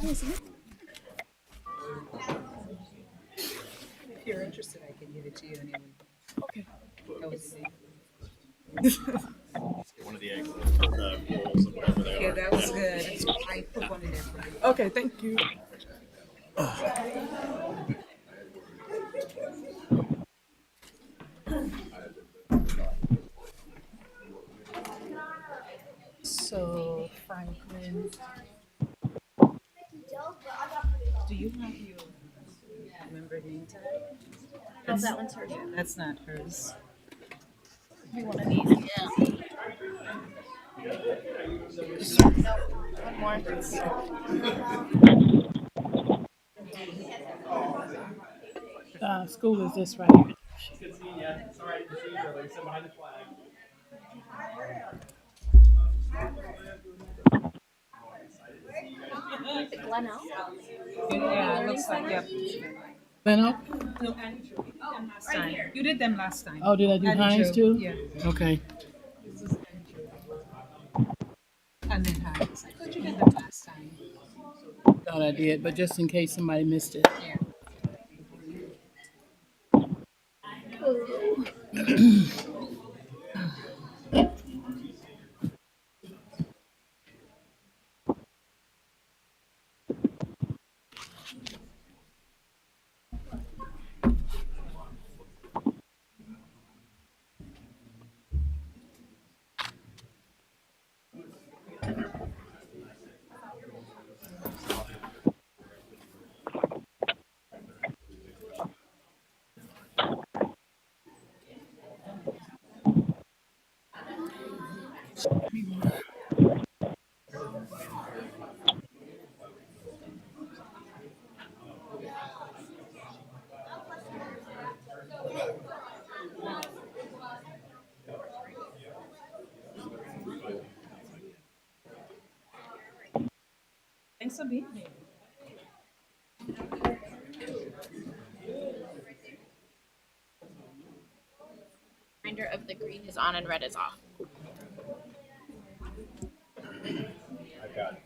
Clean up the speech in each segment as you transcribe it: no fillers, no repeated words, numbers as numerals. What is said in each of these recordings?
If you're interested, I can give it to you and Okay. that was One of the eggs or the rolls, whatever they yeah, are. that was good. I put one in there for you. Okay, thank you. So Franklin, do you have your member name tag? Oh, that one's hers. That's not hers. Maybe one of these. Yeah. One more. School is this right here. The Glenelg. Yeah, it looks like yep. Leno? No, Andrew, you did them last time. You did them last time. Oh, did I do Andrew, Hines too? Yeah. Okay. This is Andrew. And then Hines. I thought you did them last time. Thought I did, but just in case somebody missed it. Yeah. Thanks for being here. Reminder of the green is on and red is off. I've got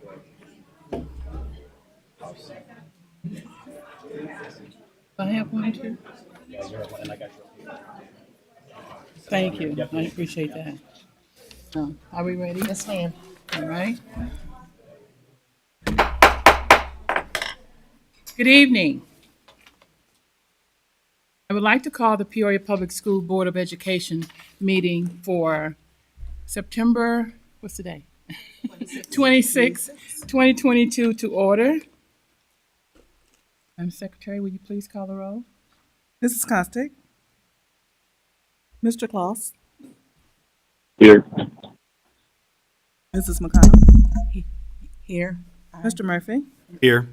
I have one too. yeah, you're one, and I got you. Thank you. Yep. I appreciate that. Are we ready? Yes, ma'am. All right. Good evening. I would like to call the Peoria Public School Board of Education meeting for September, what's the day? 26, 2022 to order. Madam Secretary, will you please call the roll? Mrs. Costick. Mr. Kloss. Here. Mrs. McConnell. Here. Mr. Murphy. Here.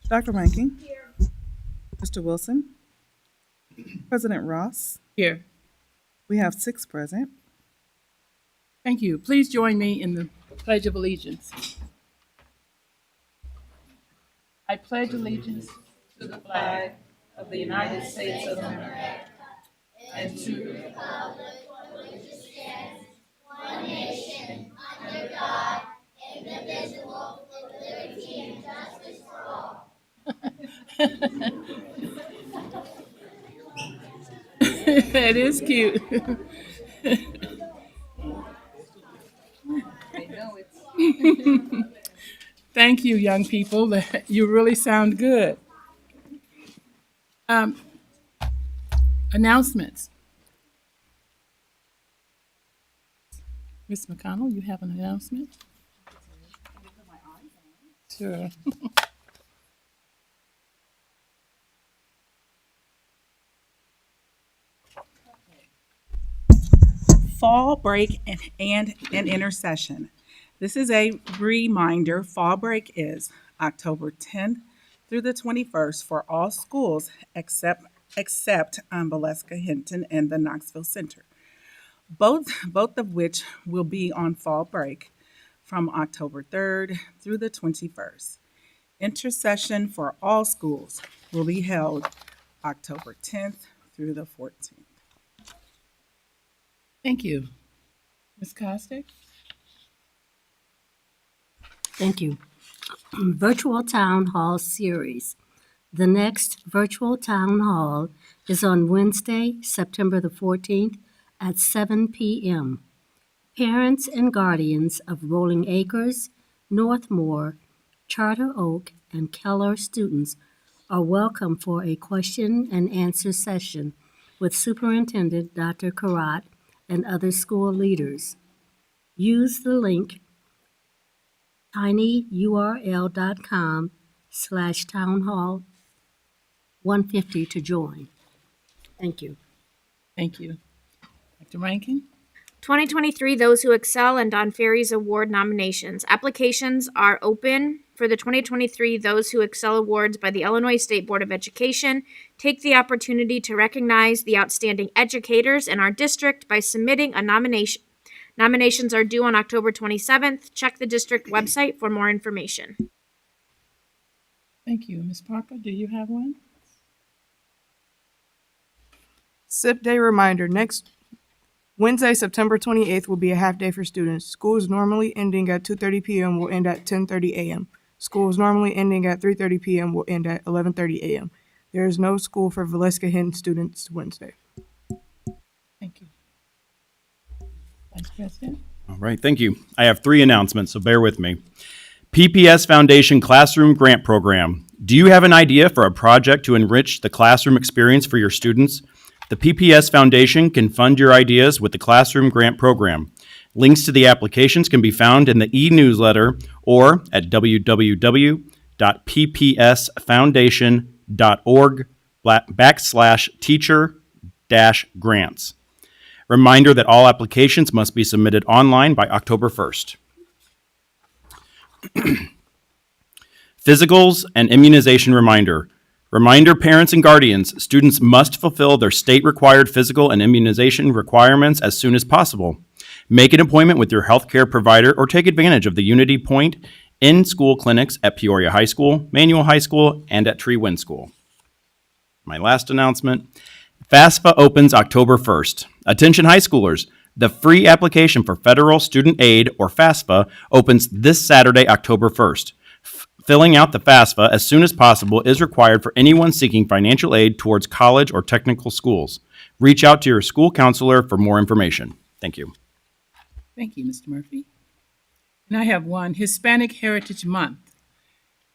Dr. Ranking. Mr. Wilson. President Ross. Here. We have 6 present. Thank you. Please join me in the Pledge of Allegiance. I pledge allegiance to the flag of the United States of America and to the republic for which it stands, one nation, under God, indivisible, with liberty and justice for all. It is cute. I know it's Thank you, young people. You really sound good. Um, Announcements. Ms. McConnell, you have an announcement? Sure. Fall break and an intercession. This is a reminder. Fall break is October 10th through the 21st for all schools except Valeska Hinton and the Knoxville Center. Both of which will be on fall break from October 3rd through the 21st. Intercession for all schools will be held October 10th through the 14th. Thank you. Ms. Costick? Thank you. virtual town hall series. The next virtual town hall is on Wednesday, September the 14th at 7 p.m. Parents and guardians of Rolling Acres, Northmore, Charter Oak, and Keller students are welcome for a question and answer session with Superintendent Dr. Karat and other school leaders. Use the link tinyurl.com/townhall150 to join. Thank you. Thank you. Dr. Rankin? 2023 Those Who Excel and Don Ferry's Award nominations. Applications are open for the 2023 Those Who Excel Awards by the Illinois State Board of Education. Take the opportunity to recognize the outstanding educators in our district by submitting a nomination. Nominations are due on October 27th. Check the district website for more information. Thank you. Ms. Parker, do you have one? SIP Day reminder. Next Wednesday, September 28th will be a half day for students. Schools normally ending at 2:30 p.m. will end at 10:30 a.m. Schools normally ending at 3:30 p.m. will end at 11:30 a.m. There is no school for Valeska Hinton students Wednesday. Thank you. Vice President? All right, thank you. I have 3 announcements, so bear with me. PPS Foundation Classroom Grant Program. Do you have an idea for a project to enrich the classroom experience for your students? The PPS Foundation can fund your ideas with the Classroom Grant Program. Links to the applications can be found in the e-newsletter or at www.ppsfoundation.org/teacher-grants. Reminder that all applications must be submitted online by October 1st. Physicals and immunization reminder. Reminder parents and guardians, students must fulfill their state-required physical and immunization requirements as soon as possible. Make an appointment with your healthcare provider or take advantage of the Unity Point in-school clinics at Peoria High School, Manual High School, and at Tree Wind School. My last announcement, FAFSA opens October 1st. Attention high schoolers, the free application for federal student aid, or FAFSA, opens this Saturday, October 1st. Filling out the FAFSA as soon as possible is required for anyone seeking financial aid towards college or technical schools. Reach out to your school counselor for more information. Thank you. Thank you, Mr. Murphy. And I have one, Hispanic Heritage Month.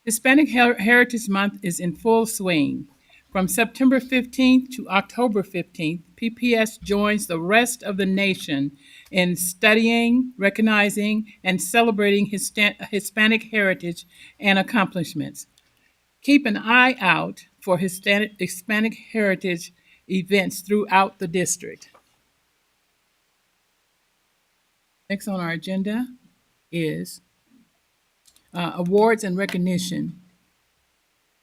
Hispanic Heritage Month is in full swing. From September 15th to October 15th, PPS joins the rest of the nation in studying, recognizing, and celebrating Hispanic heritage and accomplishments. Keep an eye out for Hispanic heritage events throughout the district. Next on our agenda is awards and recognition.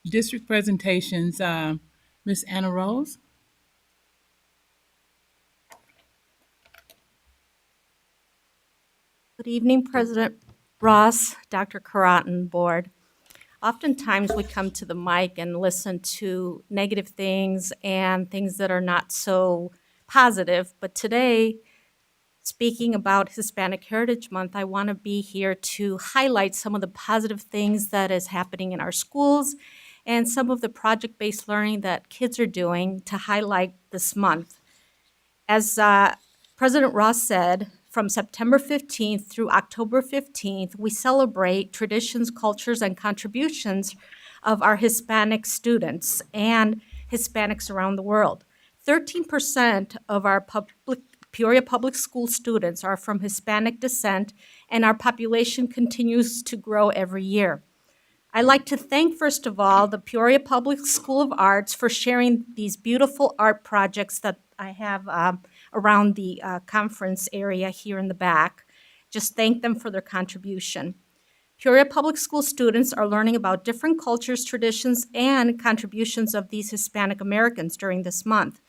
District presentations, Ms. Anna Rose. Good evening, President Ross, Dr. Karat, and board. Oftentimes we come to the mic and listen to negative things and things that are not so positive, but today, speaking about Hispanic Heritage Month, I want to be here to highlight some of the positive things that is happening in our schools and some of the project-based learning that kids are doing to highlight this month. As President Ross said, from September 15th through October 15th, we celebrate traditions, cultures, and contributions of our Hispanic students and Hispanics around the world. 13% of our Peoria Public School students are from Hispanic descent, and our population continues to grow every year. I'd like to thank, first of all, the Peoria Public School of Arts for sharing these beautiful art projects that I have around the conference area here in the back. Just thank them for their contribution. Peoria Public School students are learning about different cultures, traditions, and contributions of these Hispanic Americans during this month.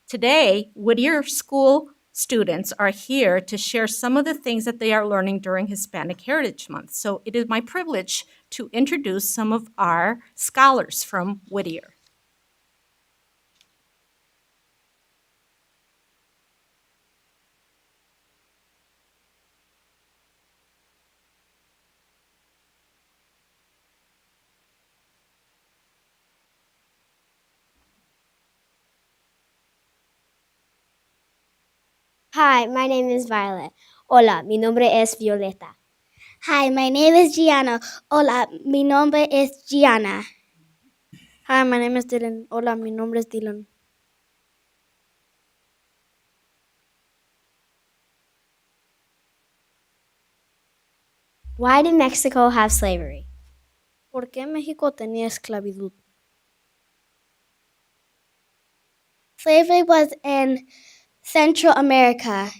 Today, Whittier School students are here to share some of the things that they are learning during Hispanic Heritage Month. So it is my privilege to introduce some of our scholars from Whittier. Hi, my name is Violet. Hola, mi nombre es Violeta. Hi, my name is Gianna. Hola, mi nombre es Gianna. Hi, my name is Dylan. Hola, mi nombre es Dylan. Why did Mexico have slavery? ¿Por qué México tenía esclavitud? Slavery was in Central America.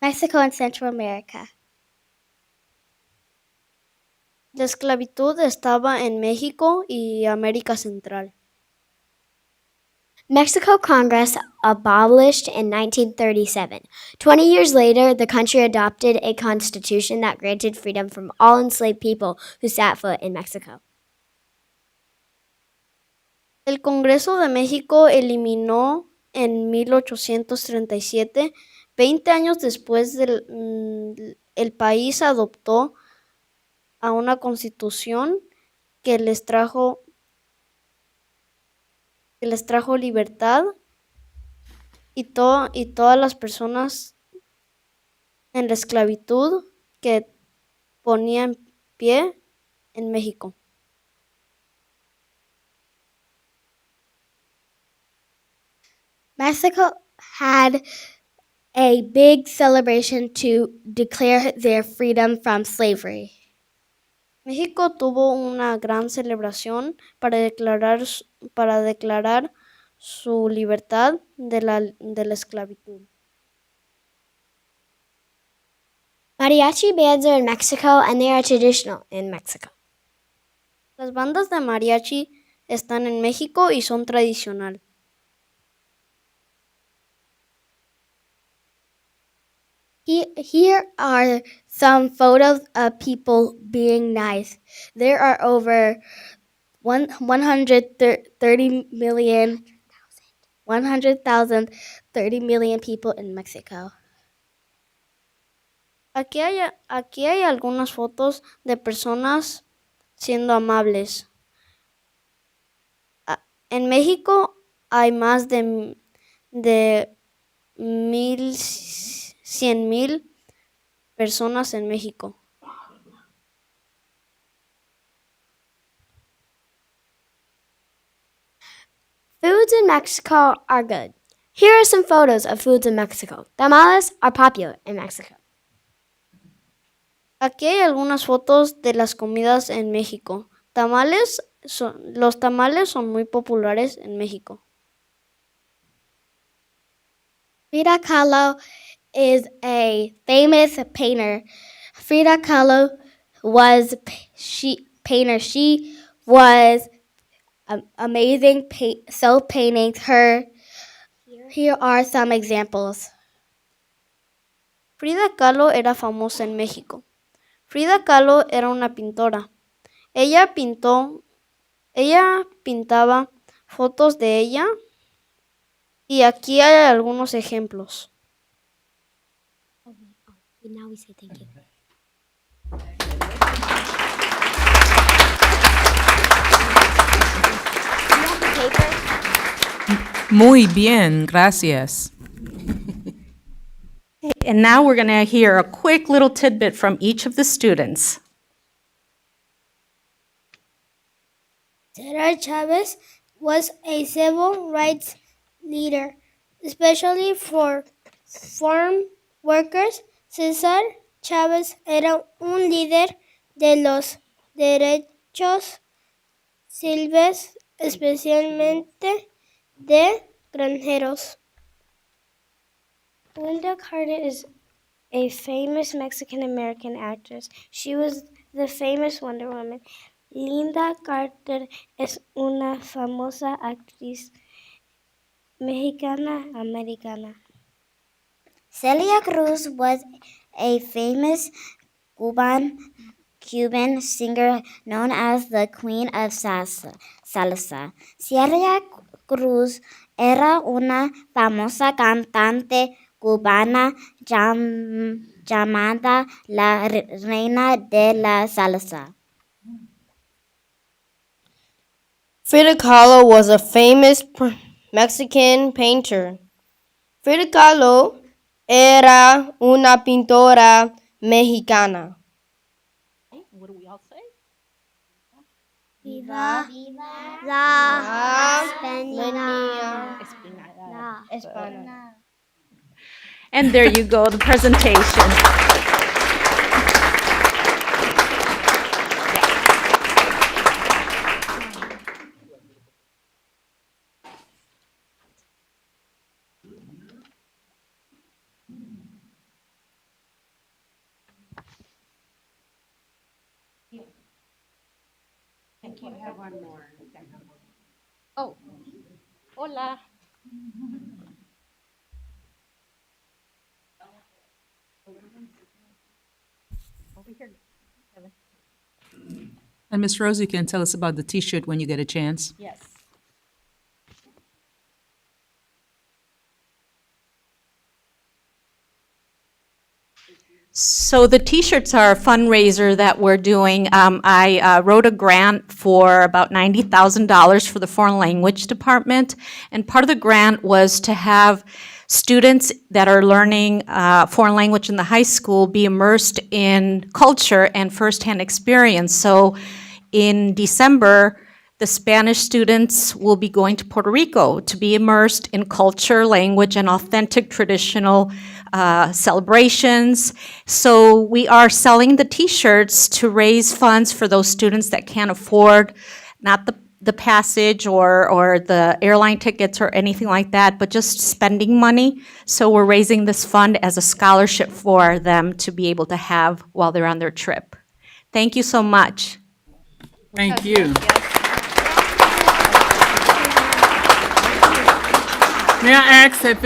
Mexico and Central America. La esclavitud estaba en México y América Central. Mexico Congress abolished in 1937. 20 years later, the country adopted a constitution that granted freedom from all enslaved people who set foot in Mexico. El Congreso de México eliminó en 1837, 20 años después el país adoptó a una constitución que les trajo libertad y todas las personas en la esclavitud que ponían pie en México. Mexico had a big celebration to declare their freedom from slavery. México tuvo una gran celebración para declarar su libertad de la esclavitud. Mariachi bands are in Mexico and they are traditional in Mexico. Las bandas de mariachi están en México y son tradicional. Here are some photos of people being nice. There are over 130 million 30 million people in Mexico. Aquí hay algunas fotos de personas siendo amables. En México hay más de 100,000 personas en México. Foods in Mexico are good. Here are some photos of foods in Mexico. Tamales are popular in Mexico. Aquí hay algunas fotos de las comidas en México. Los tamales son muy populares en México. Frida Kahlo is a famous painter. Frida Kahlo was painter. She was amazing self-painting. Here are some examples. Frida Kahlo era famosa en México. Frida Kahlo era una pintora. Ella pintaba fotos de ella y aquí hay algunos ejemplos. Now we say thank you. Muy bien, gracias. And now we're going to hear a quick little tidbit from each of the students. Cesar Chavez was a civil rights leader, especially for farm workers. Cesar Chavez era un líder de los derechos civiles, especialmente de granjeros. Linda Carter is a famous Mexican-American actress. She was the famous Wonder Woman. Linda Carter es una famosa actriz mexicana-americana. Celia Cruz was a famous Cuban singer known as the Queen of Salsa. Celia Cruz era una famosa cantante cubana llamada la Reina de la Salsa. Frida Kahlo was a famous Mexican painter. Frida Kahlo era una pintora mexicana. What do we all say? Viva la España. España. And there you go, the presentation. Oh, hola. Over here. Kevin. And Miss Rose, you can tell us about the T-shirt when you get a chance. Yes. So the T-shirts are a fundraiser that we're doing. I wrote a grant for about $90,000 for the foreign language department, and part of the grant was to have students that are learning foreign language in the high school be immersed in culture and firsthand experience. So in December, the Spanish students will be going to Puerto Rico to be immersed in culture, language, and authentic traditional celebrations. So we are selling the T-shirts to raise funds for those students that can't afford not the passage or the airline tickets or anything like that, but just spending money. So we're raising this fund as a scholarship for them to be able to have while they're on their trip. Thank you so much. Thank you. May I ask that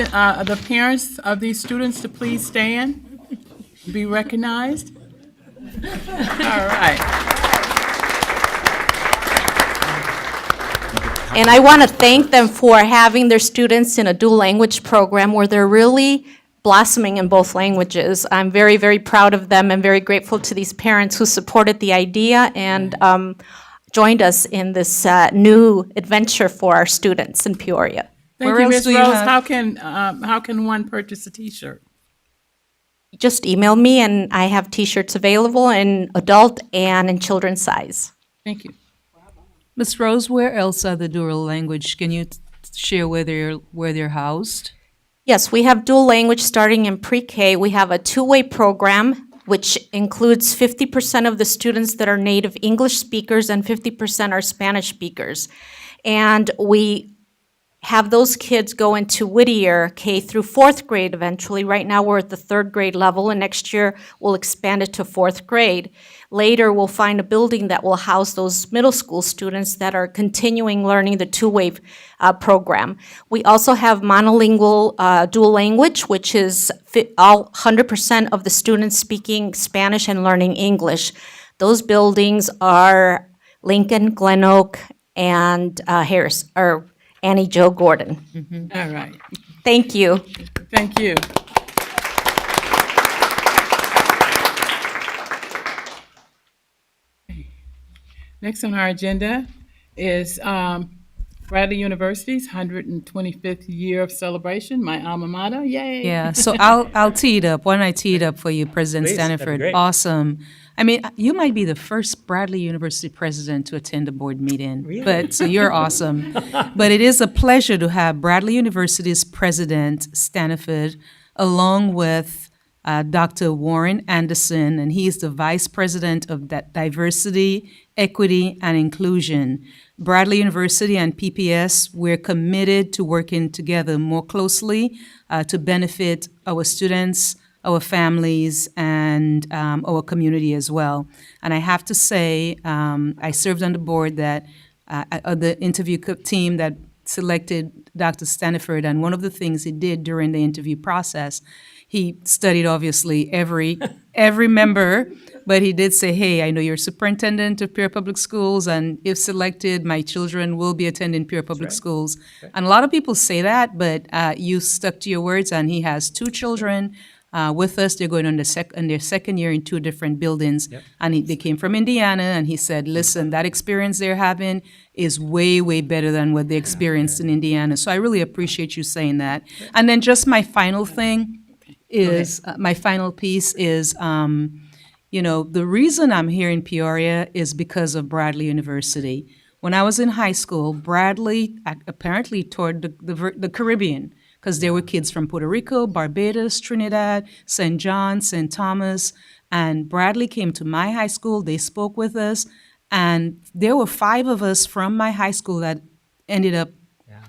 the parents of these students to please stand, be recognized? All right. And I want to thank them for having their students in a dual language program where they're really blossoming in both languages. I'm very, very proud of them and very grateful to these parents who supported the idea and joined us in this new adventure for our students in Peoria. Thank Where you, else Ms. do you Rose. have- How can one purchase a T-shirt? Just email me and I have T-shirts available in adult and in children's size. Thank you. Ms. Rose, where else are the dual language? Can you share where they're housed? Yes, we have dual language starting in pre-K. We have a two-way program, which includes 50% of the students that are native English speakers and 50% are Spanish speakers. And we have those kids go into Whittier K through fourth grade eventually. Right now, we're at the third grade level, and next year, we'll expand it to fourth grade. Later, we'll find a building that will house those middle school students that are continuing learning the two-way program. We also have monolingual dual language, which is all 100% of the students speaking Spanish and learning English. Those buildings are Lincoln, Glen Oak, and Annie Jo Gordon. All right. Thank you. Thank you. Next on our agenda is Bradley University's 125th year of celebration, my alma mater. Yay! Yeah, so I'll tee it up. Why don't I tee it up for you, President Please, that'd be Staniford? great. Awesome. I mean, you might be the first Bradley University president to attend a board meeting, but so you're awesome. But it is a pleasure to have Bradley University's president, Staniford, along with Dr. Warren Anderson, and he is the vice president of Diversity, Equity, and Inclusion. Bradley University and PPS, we're committed to working together more closely to benefit our students, our families, and our community as well. And I have to say, I served on the board that the interview team that selected Dr. Staniford, and one of the things he did during the interview process, he studied obviously every member, but he did say, hey, I know you're superintendent of Peoria Public Schools, and if selected, my children will be attending Peoria Public Schools. And a lot of people say that, but you stuck to your words, and he has two children with us. They're going on their second year in 2 different buildings. Yep. And they came from Indiana, and he said, listen, that experience they're having is way, way better than what they experienced in Indiana. So I really appreciate you saying that. And then just my final thing is, my final piece is, the reason I'm here in Peoria is because of Bradley University. When I was in high school, Bradley apparently toured the Caribbean because there were kids from Puerto Rico, Barbados, Trinidad, St. John, St. Thomas, and Bradley came to my high school. They spoke with us, and there were 5 of us from my high school that ended up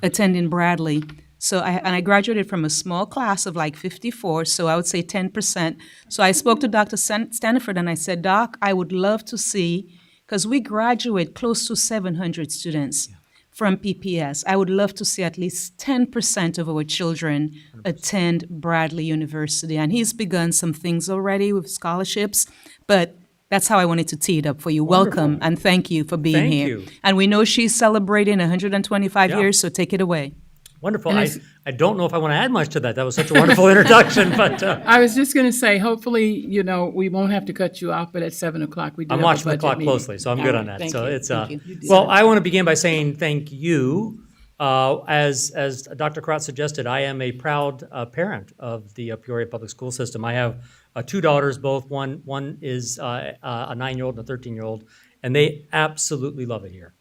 attending Bradley. So I graduated from a small class of like 54, so I would say 10%. So I spoke to Dr. Stanford and I said, Doc, I would love to see, because we graduate close to 700 students from PPS. I would love to see at least 10% of our children attend Bradley University. And he's begun some things already with scholarships, but that's how I wanted to tee it up for you. Wonderful. Welcome, and thank you for being Thank here. you. And we know she's celebrating 125 Yeah. years, so take it away. Wonderful. I don't know if I want to add much to that. That was such a wonderful introduction, but I was just going to say, hopefully, we won't have to cut you off, but at 7:00 we do I'm have a watching the budget clock meeting. closely, so I'm All good right, on that. thank So you, it's thank you. well, I want to begin by saying thank you. As Dr. Karat suggested, I am a proud parent of the Peoria Public School System. I have 2 daughters, both. One is a 9-year-old and a 13-year-old, and they absolutely love it here.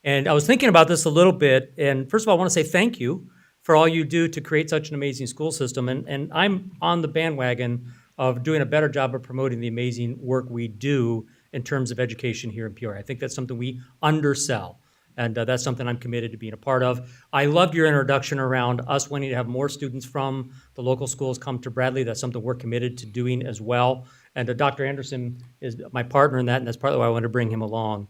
And I was thinking about this a little bit, and first of all, I want to say thank you for all you do to create such an amazing school system. And I'm on the bandwagon of doing a better job of promoting the amazing work we do in terms of education here in Peoria. I think that's something we undersell, and that's something I'm committed to being a part of. I loved your introduction around us wanting to have more students from the local schools come to Bradley. That's something we're committed to doing as well. And Dr. Anderson is my partner in that, and that's partly why I wanted to bring him along.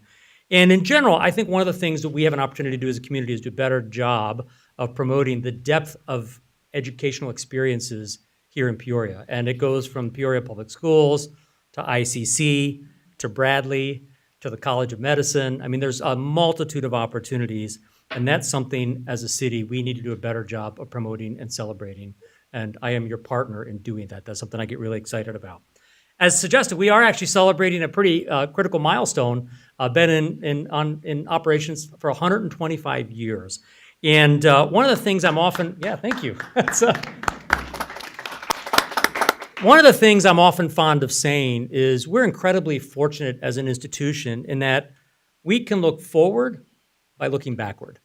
And in general, I think one of the things that we have an opportunity to do as a community is do a better job of promoting the depth of educational experiences here in Peoria. And it goes from Peoria Public Schools to ICC to Bradley to the College of Medicine. I mean, there's a multitude of opportunities, and that's something as a city we need to do a better job of promoting and celebrating. And I am your partner in doing that. That's something I get really excited about. As suggested, we are actually celebrating a pretty critical milestone, been in operations for 125 years. And one of the things I'm often, thank you. One of the things I'm often fond of saying is we're incredibly fortunate as an institution in that we can look forward by looking backward.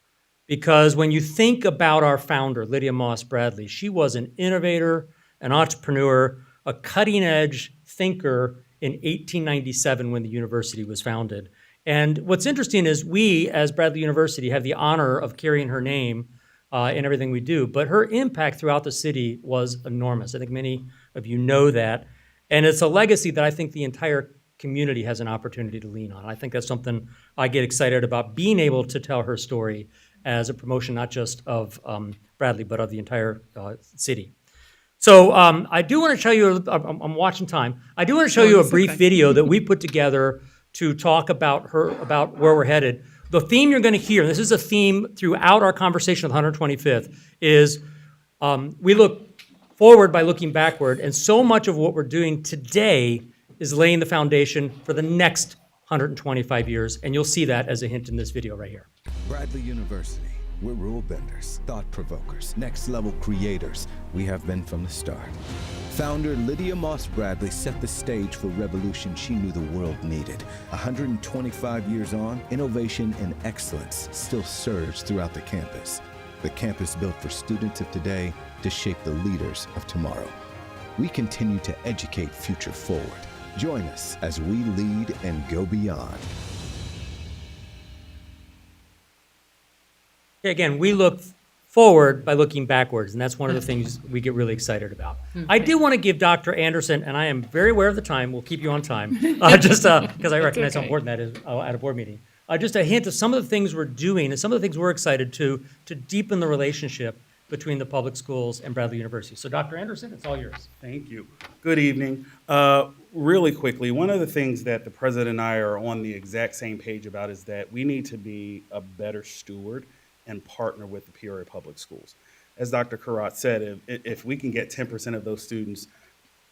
Because when you think about our founder, Lydia Moss Bradley, she was an innovator, an entrepreneur, a cutting-edge thinker in 1897 when the university was founded. And what's interesting is we, as Bradley University, have the honor of carrying her name in everything we do, but her impact throughout the city was enormous. I think many of you know that. And it's a legacy that I think the entire community has an opportunity to lean on. I think that's something I get excited about, being able to tell her story as a promotion not just of Bradley, but of the entire city. So I do want to show you, I'm watching time, I do want to show you a brief video that we put together to talk about about where we're headed. The theme you're going to hear, and this is a theme throughout our conversation with 125th, is we look forward by looking backward, and so much of what we're doing today is laying the foundation for the next 125 years, and you'll see that as a hint in this video right here. Bradley University. We're rule benders, thought provokers, next level creators. We have been from the start. Founder Lydia Moss Bradley set the stage for revolution she knew the world needed. 125 years on, innovation and excellence still surge throughout the campus. The campus built for students of today to shape the leaders of tomorrow. We continue to educate future forward. Join us as we lead and go beyond. Again, we look forward by looking backwards, and that's one of the things we get really excited about. I do want to give Dr. Anderson, and I am very aware of the time, we'll keep you on time, just because I recognize how important that is at a board meeting. Just a hint of some of the things we're doing and some of the things we're excited to deepen the relationship between the public schools and Bradley University. So Dr. Anderson, it's all yours. Thank you. Good evening. Really quickly, one of the things that the president and I are on the exact same page about is that we need to be a better steward and partner with the Peoria Public Schools. As Dr. Karat said, if we can get 10% of those students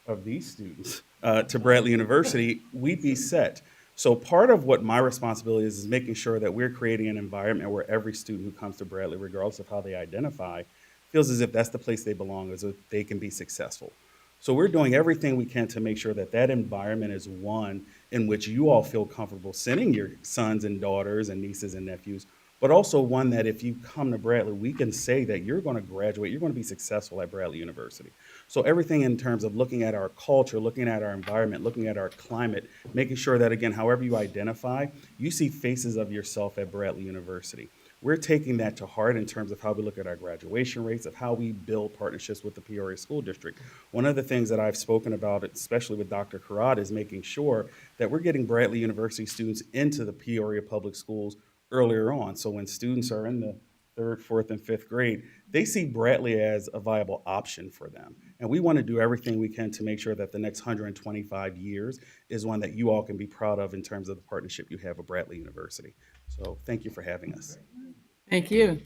of these students to Bradley University, we'd be set. So part of what my responsibility is making sure that we're creating an environment where every student who comes to Bradley, regardless of how they identify, feels as if that's the place they belong, as if they can be successful. So we're doing everything we can to make sure that that environment is one in which you all feel comfortable sending your sons and daughters and nieces and nephews, but also one that if you come to Bradley, we can say that you're going to graduate, you're going to be successful at Bradley University. So everything in terms of looking at our culture, looking at our environment, looking at our climate, making sure that, again, however you identify, you see faces of yourself at Bradley University. We're taking that to heart in terms of how we look at our graduation rates, of how we build partnerships with the Peoria School District. One of the things that I've spoken about, especially with Dr. Karat, is making sure that we're getting Bradley University students into the Peoria Public Schools earlier on. So when students are in the third, fourth, and fifth grade, they see Bradley as a viable option for them. And we want to do everything we can to make sure that the next 125 years is one that you all can be proud of in terms of the partnership you have with Bradley University. So thank you for having us. Thank you.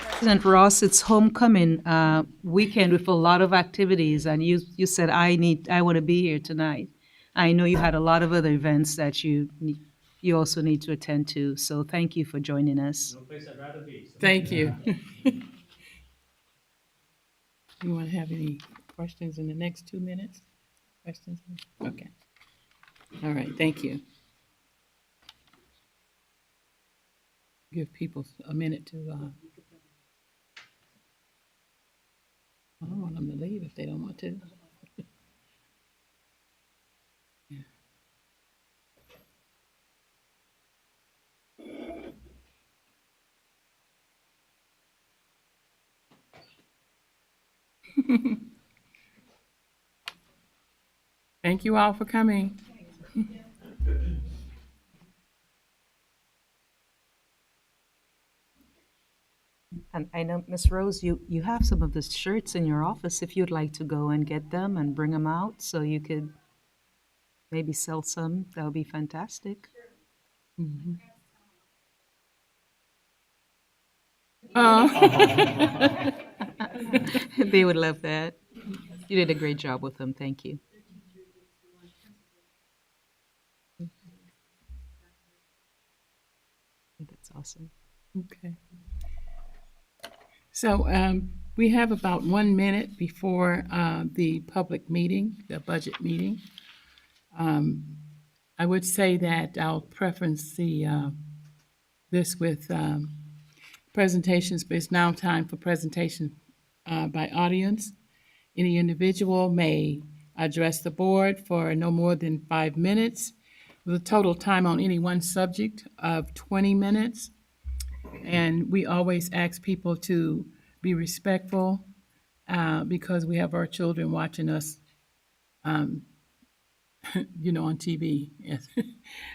President Ross, it's homecoming weekend with a lot of activities, and you said I want to be here tonight. I know you had a lot of other events that you also need to attend to. So thank you for joining us. No place I'd rather be. So Thank you. You want to have any questions in the next 2 minutes? Questions? Okay. All right, thank you. Give people a minute to, I don't want them to leave if they don't want to. Yeah. Thank you all for coming. And I know, Miss Rose, you have some of the shirts in your office if you'd like to go and get them and bring them out so you could maybe sell some. That would be fantastic. Mhm. They would love that. You did a great job with them. Thank you. That's awesome. Okay. So we have about 1 minute before the public meeting, the budget meeting. I would say that I'll preference this with presentations, but it's now time for presentation by audience. Any individual may address the board for no more than 5 minutes, with a total time on any one subject of 20 minutes. And we always ask people to be respectful because we have our children watching us, on TV. Yes.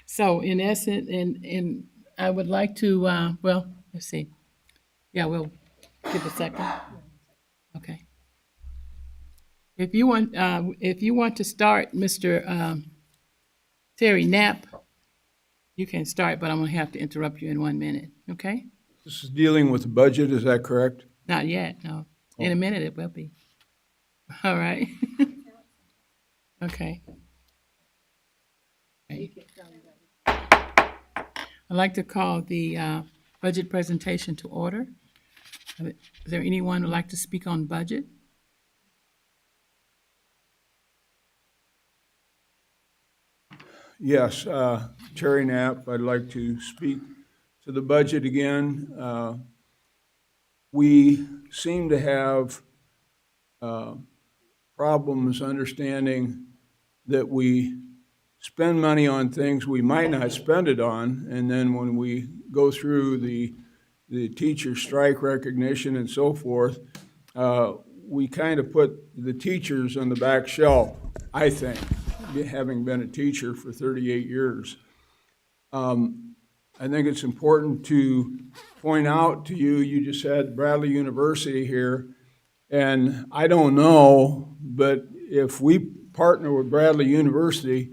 So in essence, and I would like to, well, let's see. Yeah, we'll give a second. Okay. If you want to start, Mr. Terry Knapp, you can start, but I'm gonna have to interrupt you in 1 minute, okay? This is dealing with the budget, is that correct? Not yet, no. In a minute it will be. All right. Okay. I'd like to call the budget presentation to order. Is there anyone who'd like to speak on budget? Yes, Terry Knapp, I'd like to speak to the budget again. We seem to have problems understanding that we spend money on things we might not spend it on, and then when we go through the teacher strike recognition and so forth, we kind of put the teachers on the back shelf, I think, having been a teacher for 38 years. I think it's important to point out to you, you just had Bradley University here, and I don't know, but if we partner with Bradley University,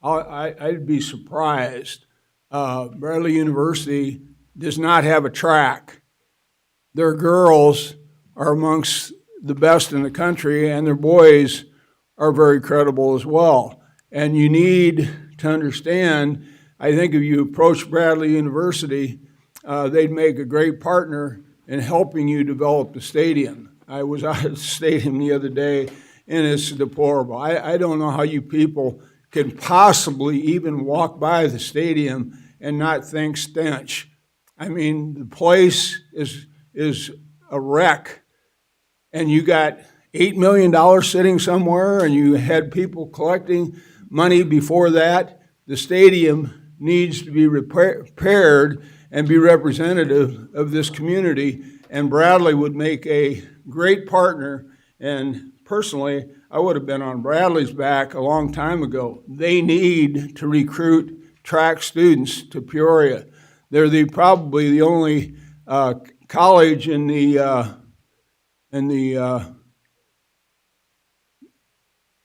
I'd be surprised. Bradley University does not have a track. Their girls are amongst the best in the country, and their boys are very credible as well. And you need to understand, I think if you approach Bradley University, they'd make a great partner in helping you develop the stadium. I was out at the stadium the other day, and it's deplorable. I don't know how you people can possibly even walk by the stadium and not think stench. I mean, the place is a wreck, and you got $8 million sitting somewhere, and you had people collecting money before that. The stadium needs to be repaired and be representative of this community, and Bradley would make a great partner. And personally, I would have been on Bradley's back a long time ago. They need to recruit track students to Peoria. They're probably the only college in the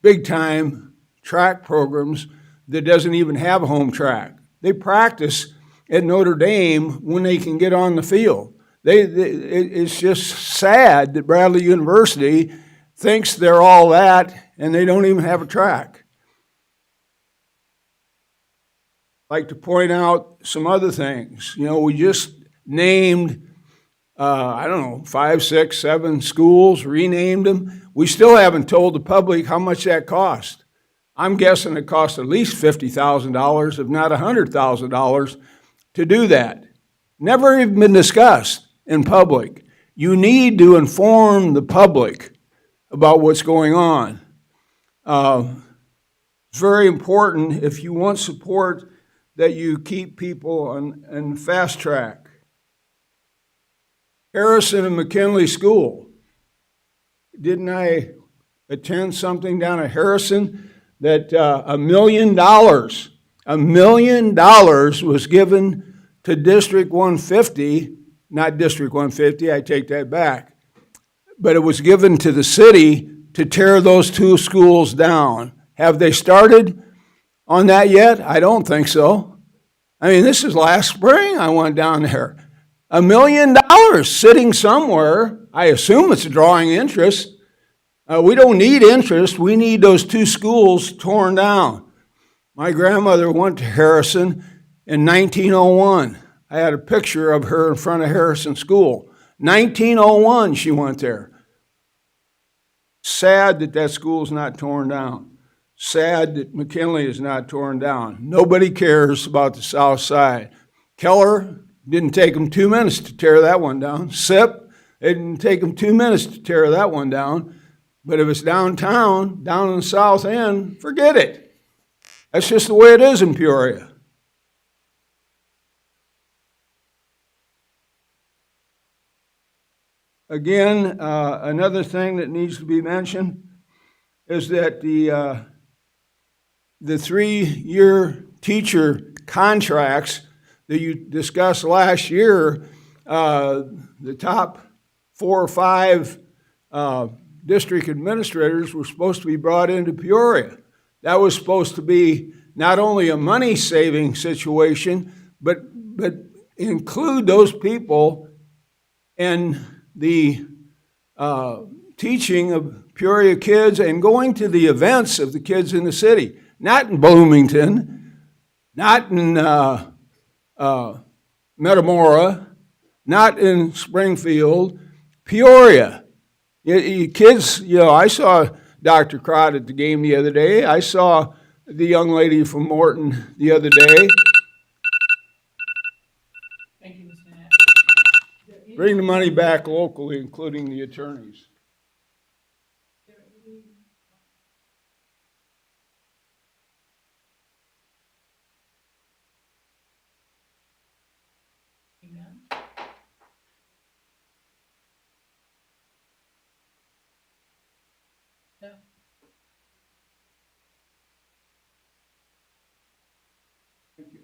big-time track programs that doesn't even have a home track. They practice at Notre Dame when they can get on the field. It's just sad that Bradley University thinks they're all that, and they don't even have a track. I'd like to point out some other things. You know, we just named, 5, 6, 7 schools, renamed them. We still haven't told the public how much that cost. I'm guessing it cost at least $50,000, if not $100,000, to do that. Never even been discussed in public. You need to inform the public about what's going on. It's very important, if you want support, that you keep people on fast track. Harrison and McKinley School. Didn't I attend something down at Harrison that $1 million was given to District 150, not District 150, I take that back, but it was given to the city to tear those 2 schools down. Have they started on that yet? I don't think so. I mean, this is last spring I went down there. $1 million sitting somewhere. I assume it's drawing interest. We don't need interest. We need those 2 schools torn down. My grandmother went to Harrison in 1901. I had a picture of her in front of Harrison School. 1901 she went there. Sad that that school's not torn down. Sad that McKinley is not torn down. Nobody cares about the South Side. Keller, didn't take them 2 minutes to tear that one down. SIP, it didn't take them 2 minutes to tear that one down. But if it's downtown, down in the South End, forget it. That's just the way it is in Peoria. Again, another thing that needs to be mentioned is that the 3-year teacher contracts that you discussed last year, the top 4 or 5 district administrators were supposed to be brought into Peoria. That was supposed to be not only a money-saving situation, but include those people in the teaching of Peoria kids and going to the events of the kids in the city. Not in Bloomington, not in Metamora, not in Springfield, Peoria. You kids, I saw Dr. Crott at the game the other day. I saw the young lady from Morton the other day. Thank you, Mr. Knapp. Bring the money back locally, including the attorneys. Amen. No. Thank you.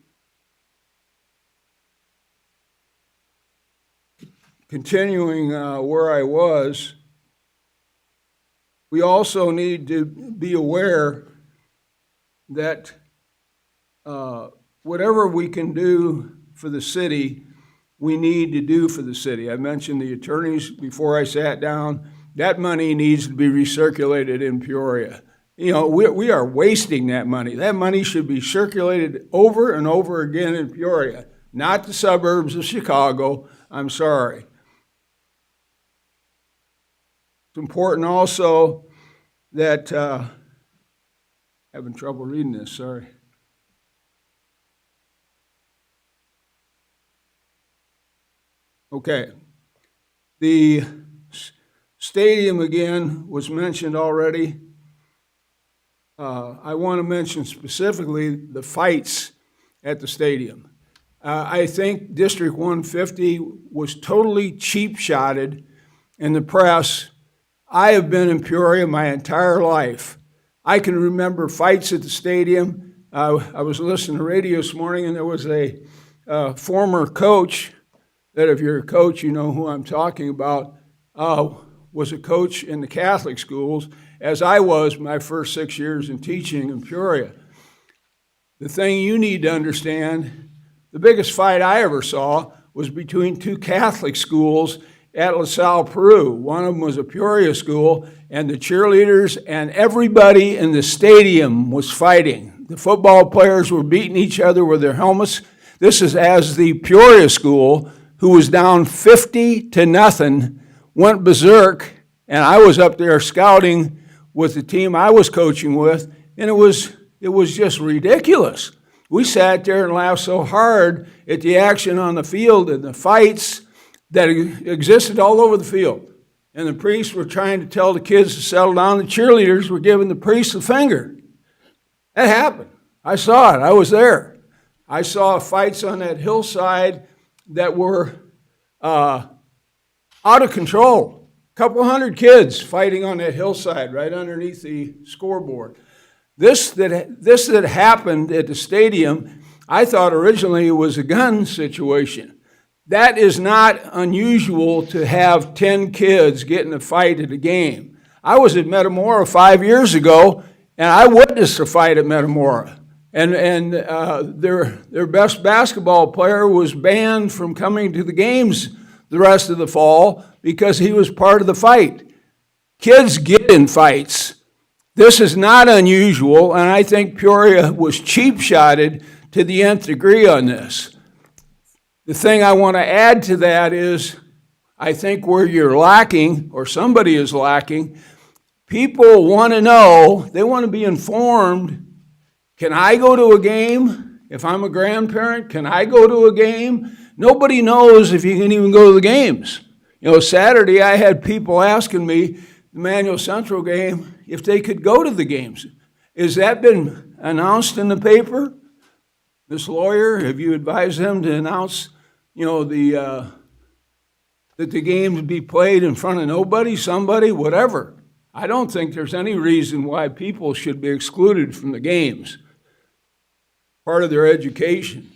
Continuing where I was, we also need to be aware that whatever we can do for the city, we need to do for the city. I mentioned the attorneys before I sat down. That money needs to be recirculated in Peoria. You know, we are wasting that money. That money should be circulated over and over again in Peoria, not the suburbs of Chicago. I'm sorry. It's important also that, having trouble reading this, sorry. Okay. The stadium, again, was mentioned already. I want to mention specifically the fights at the stadium. I think District 150 was totally cheap-shotted in the press. I have been in Peoria my entire life. I can remember fights at the stadium. I was listening to radio this morning, and there was a former coach that, if you're a coach, you know who I'm talking about, was a coach in the Catholic schools, as I was my first 6 years in teaching in Peoria. The thing you need to understand, the biggest fight I ever saw was between two Catholic schools at LaSalle, Peru. One of them was a Peoria school, and the cheerleaders and everybody in the stadium was fighting. The football players were beating each other with their helmets. This is as the Peoria school, who was down 50-0, went berserk, and I was up there scouting with the team I was coaching with, and it was just ridiculous. We sat there and laughed so hard at the action on the field and the fights that existed all over the field. And the priests were trying to tell the kids to settle down. The cheerleaders were giving the priests the finger. That happened. I saw it. I was there. I saw fights on that hillside that were out of control. A couple hundred kids fighting on that hillside right underneath the scoreboard. This that happened at the stadium, I thought originally it was a gun situation. That is not unusual to have 10 kids get in a fight at a game. I was at Metamora 5 years ago, and I witnessed a fight at Metamora. And their best basketball player was banned from coming to the games the rest of the fall because he was part of the fight. Kids get in fights. This is not unusual, and I think Peoria was cheap-shotted to the nth degree on this. The thing I want to add to that is, I think where you're lacking, or somebody is lacking, people want to know, they want to be informed. Can I go to a game? If I'm a grandparent, can I go to a game? Nobody knows if you can even go to the games. You know, Saturday I had people asking me, the Manual Central game, if they could go to the games. Has that been announced in the paper? This lawyer, have you advised them to announce, you know, that the game would be played in front of nobody, somebody, whatever? I don't think there's any reason why people should be excluded from the games. Part of their education.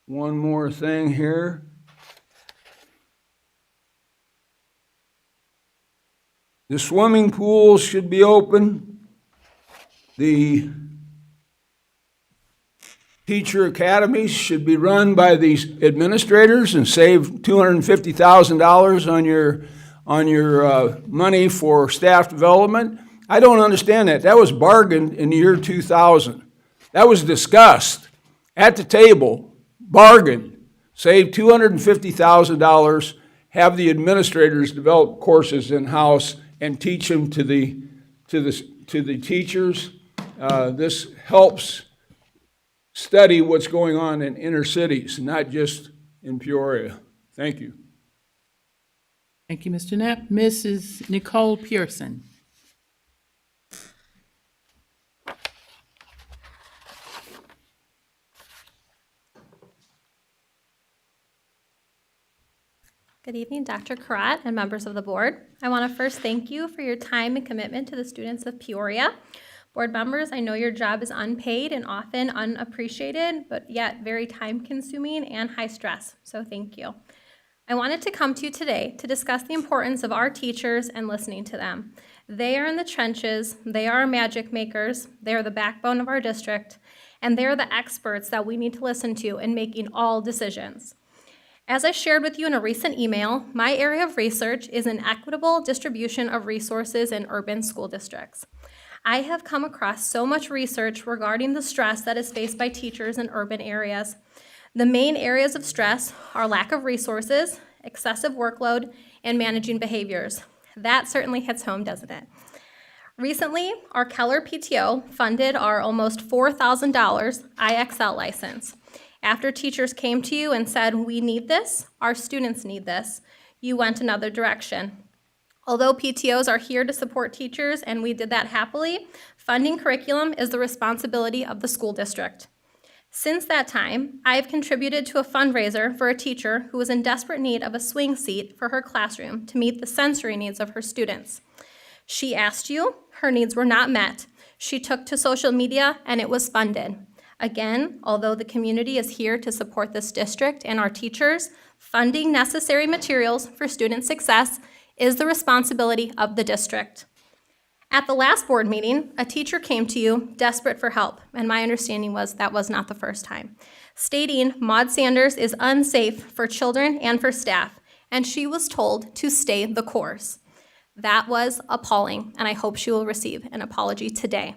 One more thing here. The swimming pools should be open. The teacher academies should be run by these administrators and save $250,000 on your money for staff development. I don't understand that. That was bargained in the year 2000. That was discussed at the table, bargained. Save $250,000, have the administrators develop courses in-house and teach them to the teachers. This helps study what's going on in inner cities, not just in Peoria. Thank you. Thank you, Mr. Knapp. Mrs. Nicole Pearson. Good evening, Dr. Karat and members of the board. I want to first thank you for your time and commitment to the students of Peoria. Board members, I know your job is unpaid and often unappreciated, but yet very time-consuming and high stress, so thank you. I wanted to come to you today to discuss the importance of our teachers and listening to them. They are in the trenches, they are our magic makers, they are the backbone of our district, and they are the experts that we need to listen to in making all decisions. As I shared with you in a recent email, my area of research is an equitable distribution of resources in urban school districts. I have come across so much research regarding the stress that is faced by teachers in urban areas. The main areas of stress are lack of resources, excessive workload, and managing behaviors. That certainly hits home, doesn't it? Recently, our Keller PTO funded our almost $4,000 IXL license. After teachers came to you and said, we need this, our students need this, you went another direction. Although PTOs are here to support teachers, and we did that happily, funding curriculum is the responsibility of the school district. Since that time, I have contributed to a fundraiser for a teacher who was in desperate need of a swing seat for her classroom to meet the sensory needs of her students. She asked you, her needs were not met. She took to social media, and it was funded. Again, although the community is here to support this district and our teachers, funding necessary materials for student success is the responsibility of the district. At the last board meeting, a teacher came to you desperate for help, and my understanding was that was not the first time, stating Maude Sanders is unsafe for children and for staff, and she was told to stay the course. That was appalling, and I hope she will receive an apology today.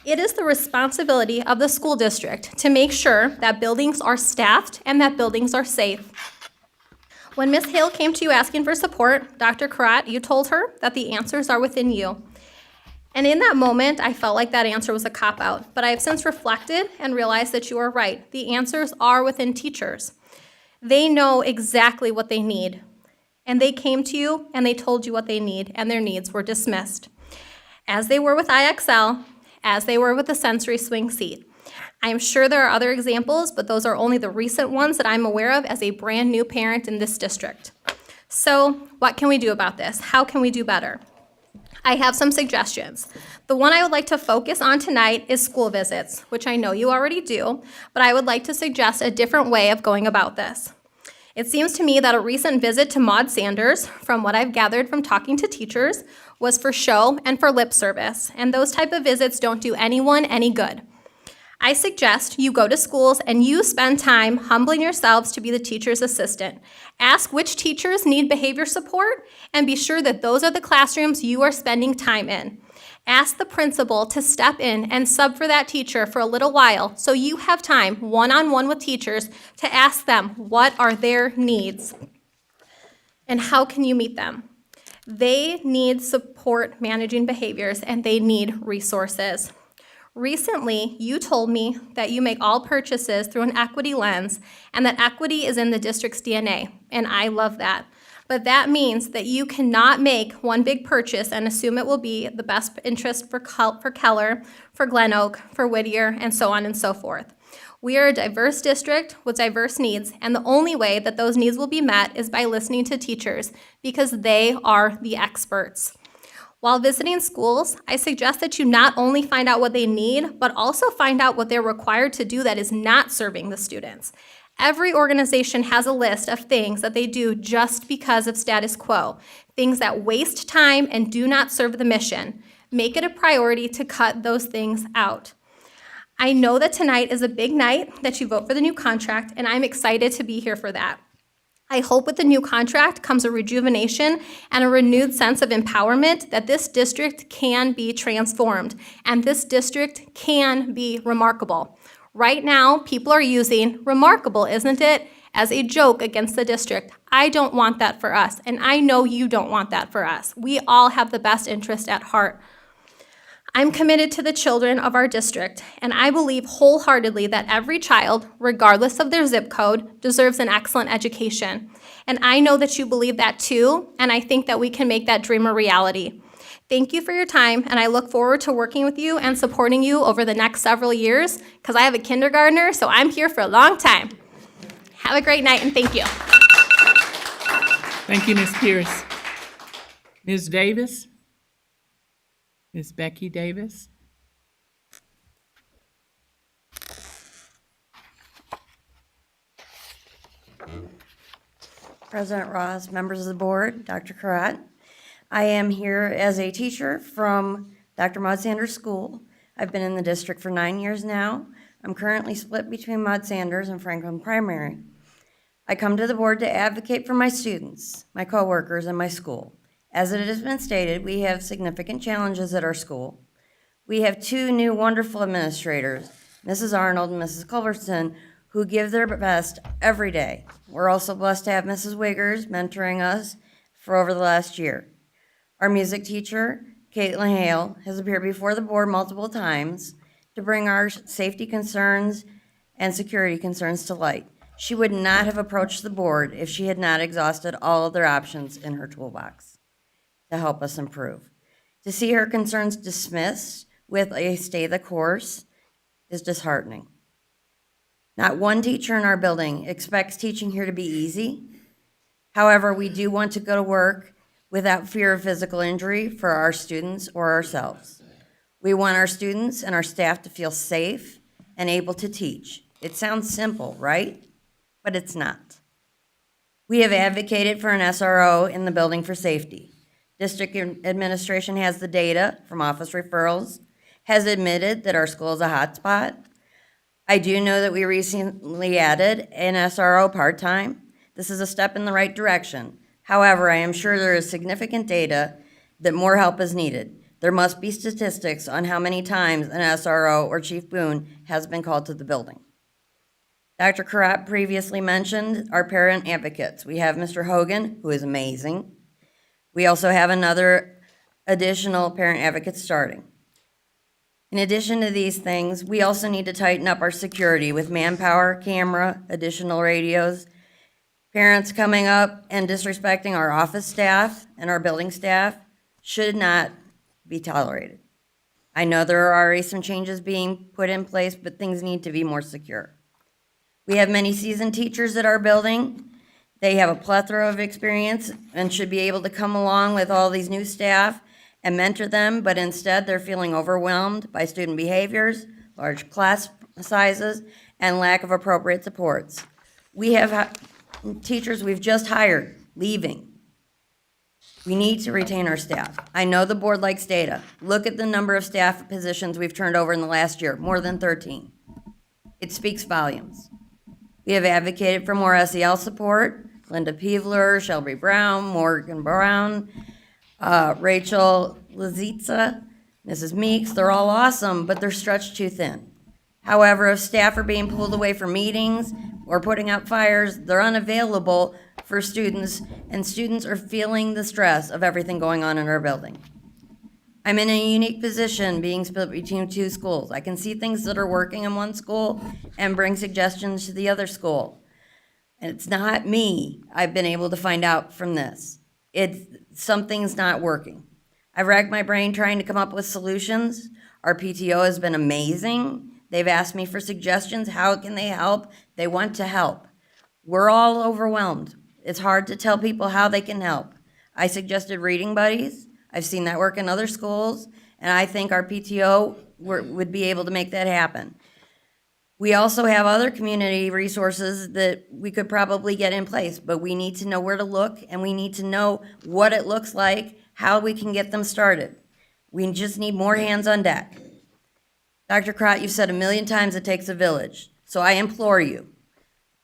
It is the responsibility of the school district to make sure that buildings are staffed and that buildings are safe. When Ms. Hale came to you asking for support, Dr. Karat, you told her that the answers are within you. And in that moment, I felt like that answer was a cop-out, but I have since reflected and realized that you are right. The answers are within teachers. They know exactly what they need. And they came to you and they told you what they need, and their needs were dismissed. As they were with IXL, as they were with the sensory swing seat. I am sure there are other examples, but those are only the recent ones that I'm aware of as a brand new parent in this district. So what can we do about this? How can we do better? I have some suggestions. The one I would like to focus on tonight is school visits, which I know you already do, but I would like to suggest a different way of going about this. It seems to me that a recent visit to Maude Sanders, from what I've gathered from talking to teachers, was for show and for lip service, and those type of visits don't do anyone any good. I suggest you go to schools and you spend time humbling yourselves to be the teacher's assistant. Ask which teachers need behavior support and be sure that those are the classrooms you are spending time in. Ask the principal to step in and sub for that teacher for a little while so you have time one-on-one with teachers to ask them what are their needs and how can you meet them. They need support managing behaviors and they need resources. Recently, you told me that you make all purchases through an equity lens and that equity is in the district's DNA, and I love that. But that means that you cannot make one big purchase and assume it will be the best interest for Keller, for Glen Oak, for Whittier, and so on and so forth. We are a diverse district with diverse needs, and the only way that those needs will be met is by listening to teachers because they are the experts. While visiting schools, I suggest that you not only find out what they need, but also find out what they're required to do that is not serving the students. Every organization has a list of things that they do just because of status quo, things that waste time and do not serve the mission. Make it a priority to cut those things out. I know that tonight is a big night that you vote for the new contract, and I'm excited to be here for that. I hope with the new contract comes a rejuvenation and a renewed sense of empowerment that this district can be transformed and this district can be remarkable. Right now, people are using remarkable, isn't it, as a joke against the district. I don't want that for us, and I know you don't want that for us. We all have the best interest at heart. I'm committed to the children of our district, and I believe wholeheartedly that every child, regardless of their zip code, deserves an excellent education. And I know that you believe that too, and I think that we can make that dream a reality. Thank you for your time, and I look forward to working with you and supporting you over the next several years, because I have a kindergartner, so I'm here for a long time. Have a great night, and thank you. Thank you, Ms. Pierce. Ms. Davis? Ms. Becky Davis? President Ross, members of the board, Dr. Karat. I am here as a teacher from Dr. Maud Sanders School. I've been in the district for 9 years now. I'm currently split between Maud Sanders and Franklin Primary. I come to the board to advocate for my students, my coworkers, and my school. As it has been stated, we have significant challenges at our school. We have two new wonderful administrators, Mrs. Arnold and Mrs. Culbertson, who give their best every day. We're also blessed to have Mrs. Wiggers mentoring us for over the last year. Our music teacher, Caitlin Hale, has appeared before the board multiple times to bring our safety concerns and security concerns to light. She would not have approached the board if she had not exhausted all other options in her toolbox to help us improve. To see her concerns dismissed with a stay the course is disheartening. Not one teacher in our building expects teaching here to be easy. However, we do want to go to work without fear of physical injury for our students or ourselves. We want our students and our staff to feel safe and able to teach. It sounds simple, right? But it's not. We have advocated for an SRO in the building for safety. District administration has the data from office referrals, has admitted that our school is a hotspot. I do know that we recently added an SRO part-time. This is a step in the right direction. However, I am sure there is significant data that more help is needed. There must be statistics on how many times an SRO or Chief Boone has been called to the building. Dr. Karat previously mentioned our parent advocates. We have Mr. Hogan, who is amazing. We also have another additional parent advocate starting. In addition to these things, we also need to tighten up our security with manpower, camera, additional radios. Parents coming up and disrespecting our office staff and our building staff should not be tolerated. I know there are already some changes being put in place, but things need to be more secure. We have many seasoned teachers at our building. They have a plethora of experience and should be able to come along with all these new staff and mentor them, but instead they're feeling overwhelmed by student behaviors, large class sizes, and lack of appropriate supports. We have teachers we've just hired leaving. We need to retain our staff. I know the board likes data. Look at the number of staff positions we've turned over in the last year, more than 13. It speaks volumes. We have advocated for more SEL support. Linda Peevler, Shelby Brown, Morgan Brown, Rachel Lazitza, Mrs. Meeks, they're all awesome, but they're stretched too thin. However, if staff are being pulled away from meetings or putting out fires, they're unavailable for students, and students are feeling the stress of everything going on in our building. I'm in a unique position being split between two schools. I can see things that are working in one school and bring suggestions to the other school. And it's not me, I've been able to find out from this. Something's not working. I've racked my brain trying to come up with solutions. Our PTO has been amazing. They've asked me for suggestions. How can they help? They want to help. We're all overwhelmed. It's hard to tell people how they can help. I suggested reading buddies. I've seen that work in other schools, and I think our PTO would be able to make that happen. We also have other community resources that we could probably get in place, but we need to know where to look, and we need to know what it looks like, how we can get them started. We just need more hands on deck. Dr. Crott, you've said 1,000,000 times it takes a village, so I implore you,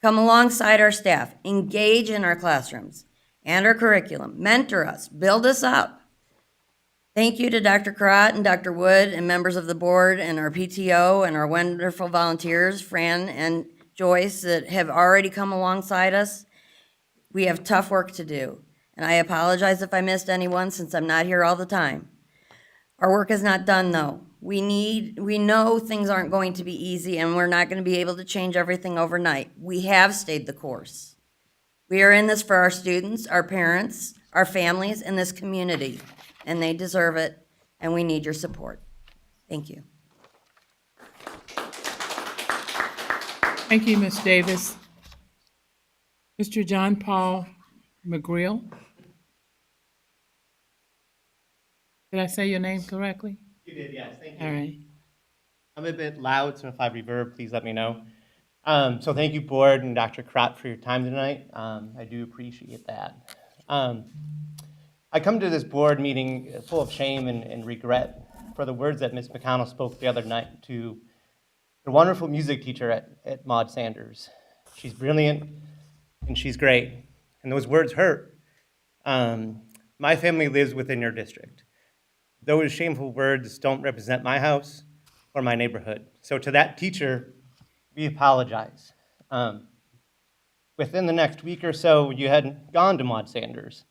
come alongside our staff, engage in our classrooms and our curriculum, mentor us, build us up. Thank you to Dr. Karat and Dr. Wood and members of the board and our PTO and our wonderful volunteers, Fran and Joyce, that have already come alongside us. We have tough work to do, and I apologize if I missed anyone since I'm not here all the time. Our work is not done, though. We know things aren't going to be easy, and we're not going to be able to change everything overnight. We have stayed the course. We are in this for our students, our parents, our families, and this community. And they deserve it, and we need your support. Thank you. Thank you, Ms. Davis. Mr. John Paul McGreal. Did I say your name correctly? You did, yes, thank you. All right. I'm a bit loud, so if I reverb, please let me know. So thank you, board and Dr. Krott, for your time tonight. I do appreciate that. I come to this board meeting full of shame and regret for the words that Ms. McConnell spoke the other night to the wonderful music teacher at Maud Sanders. She's brilliant and she's great, and those words hurt. My family lives within your district. Those shameful words don't represent my house or my neighborhood. So to that teacher, we apologize. Within the next week or so, you had gone to Maud Sanders,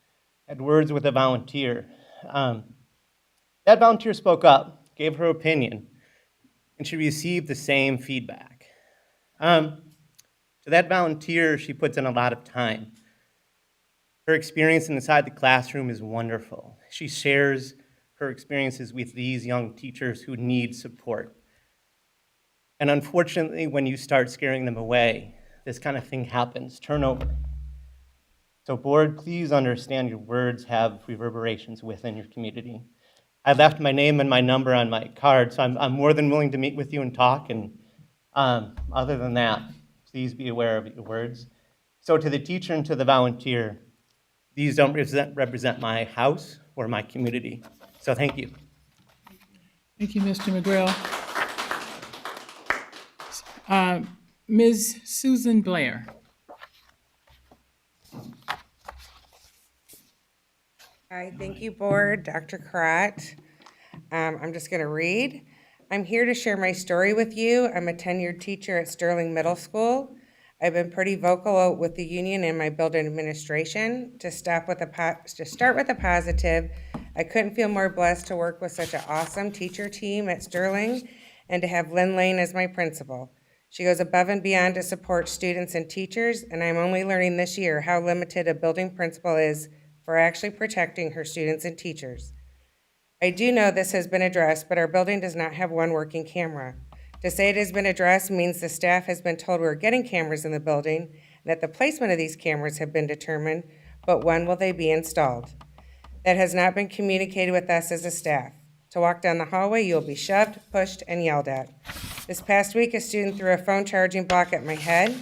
had words with a volunteer. That volunteer spoke up, gave her opinion, and she received the same feedback. To that volunteer, she puts in a lot of time. Her experience inside the classroom is wonderful. She shares her experiences with these young teachers who need support. And unfortunately, when you start scaring them away, this kind of thing happens, turnover. So board, please understand your words have reverberations within your community. I left my name and my number on my card, so I'm more than willing to meet with you and talk. And other than that, please be aware of your words. So to the teacher and to the volunteer, these don't represent my house or my community. So thank you. Thank you, Mr. McGrill. Ms. Susan Blair. Hi, thank you, board, Dr. Krott. I'm just going to read. I'm here to share my story with you. I'm a tenured teacher at Sterling Middle School. I've been pretty vocal with the union and my building administration. To start with a positive, I couldn't feel more blessed to work with such an awesome teacher team at Sterling and to have Lynn Lane as my principal. She goes above and beyond to support students and teachers, and I'm only learning this year how limited a building principal is for actually protecting her students and teachers. I do know this has been addressed, but our building does not have one working camera. To say it has been addressed means the staff has been told we're getting cameras in the building and that the placement of these cameras have been determined, but when will they be installed? That has not been communicated with us as a staff. To walk down the hallway, you'll be shoved, pushed, and yelled at. This past week, a student threw a phone charging block at my head.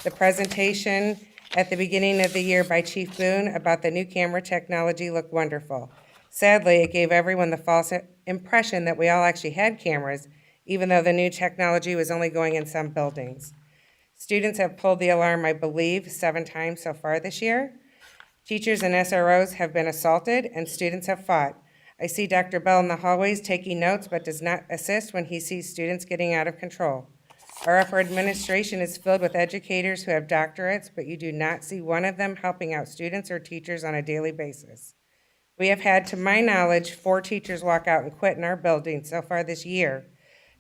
The presentation at the beginning of the year by Chief Boone about the new camera technology looked wonderful. Sadly, it gave everyone the false impression that we all actually had cameras, even though the new technology was only going in some buildings. Students have pulled the alarm, I believe, 7 times so far this year. Teachers and SROs have been assaulted, and students have fought. I see Dr. Bell in the hallways taking notes, but does not assist when he sees students getting out of control. Our upper administration is filled with educators who have doctorates, but you do not see one of them helping out students or teachers on a daily basis. We have had, to my knowledge, 4 teachers walk out and quit in our building so far this year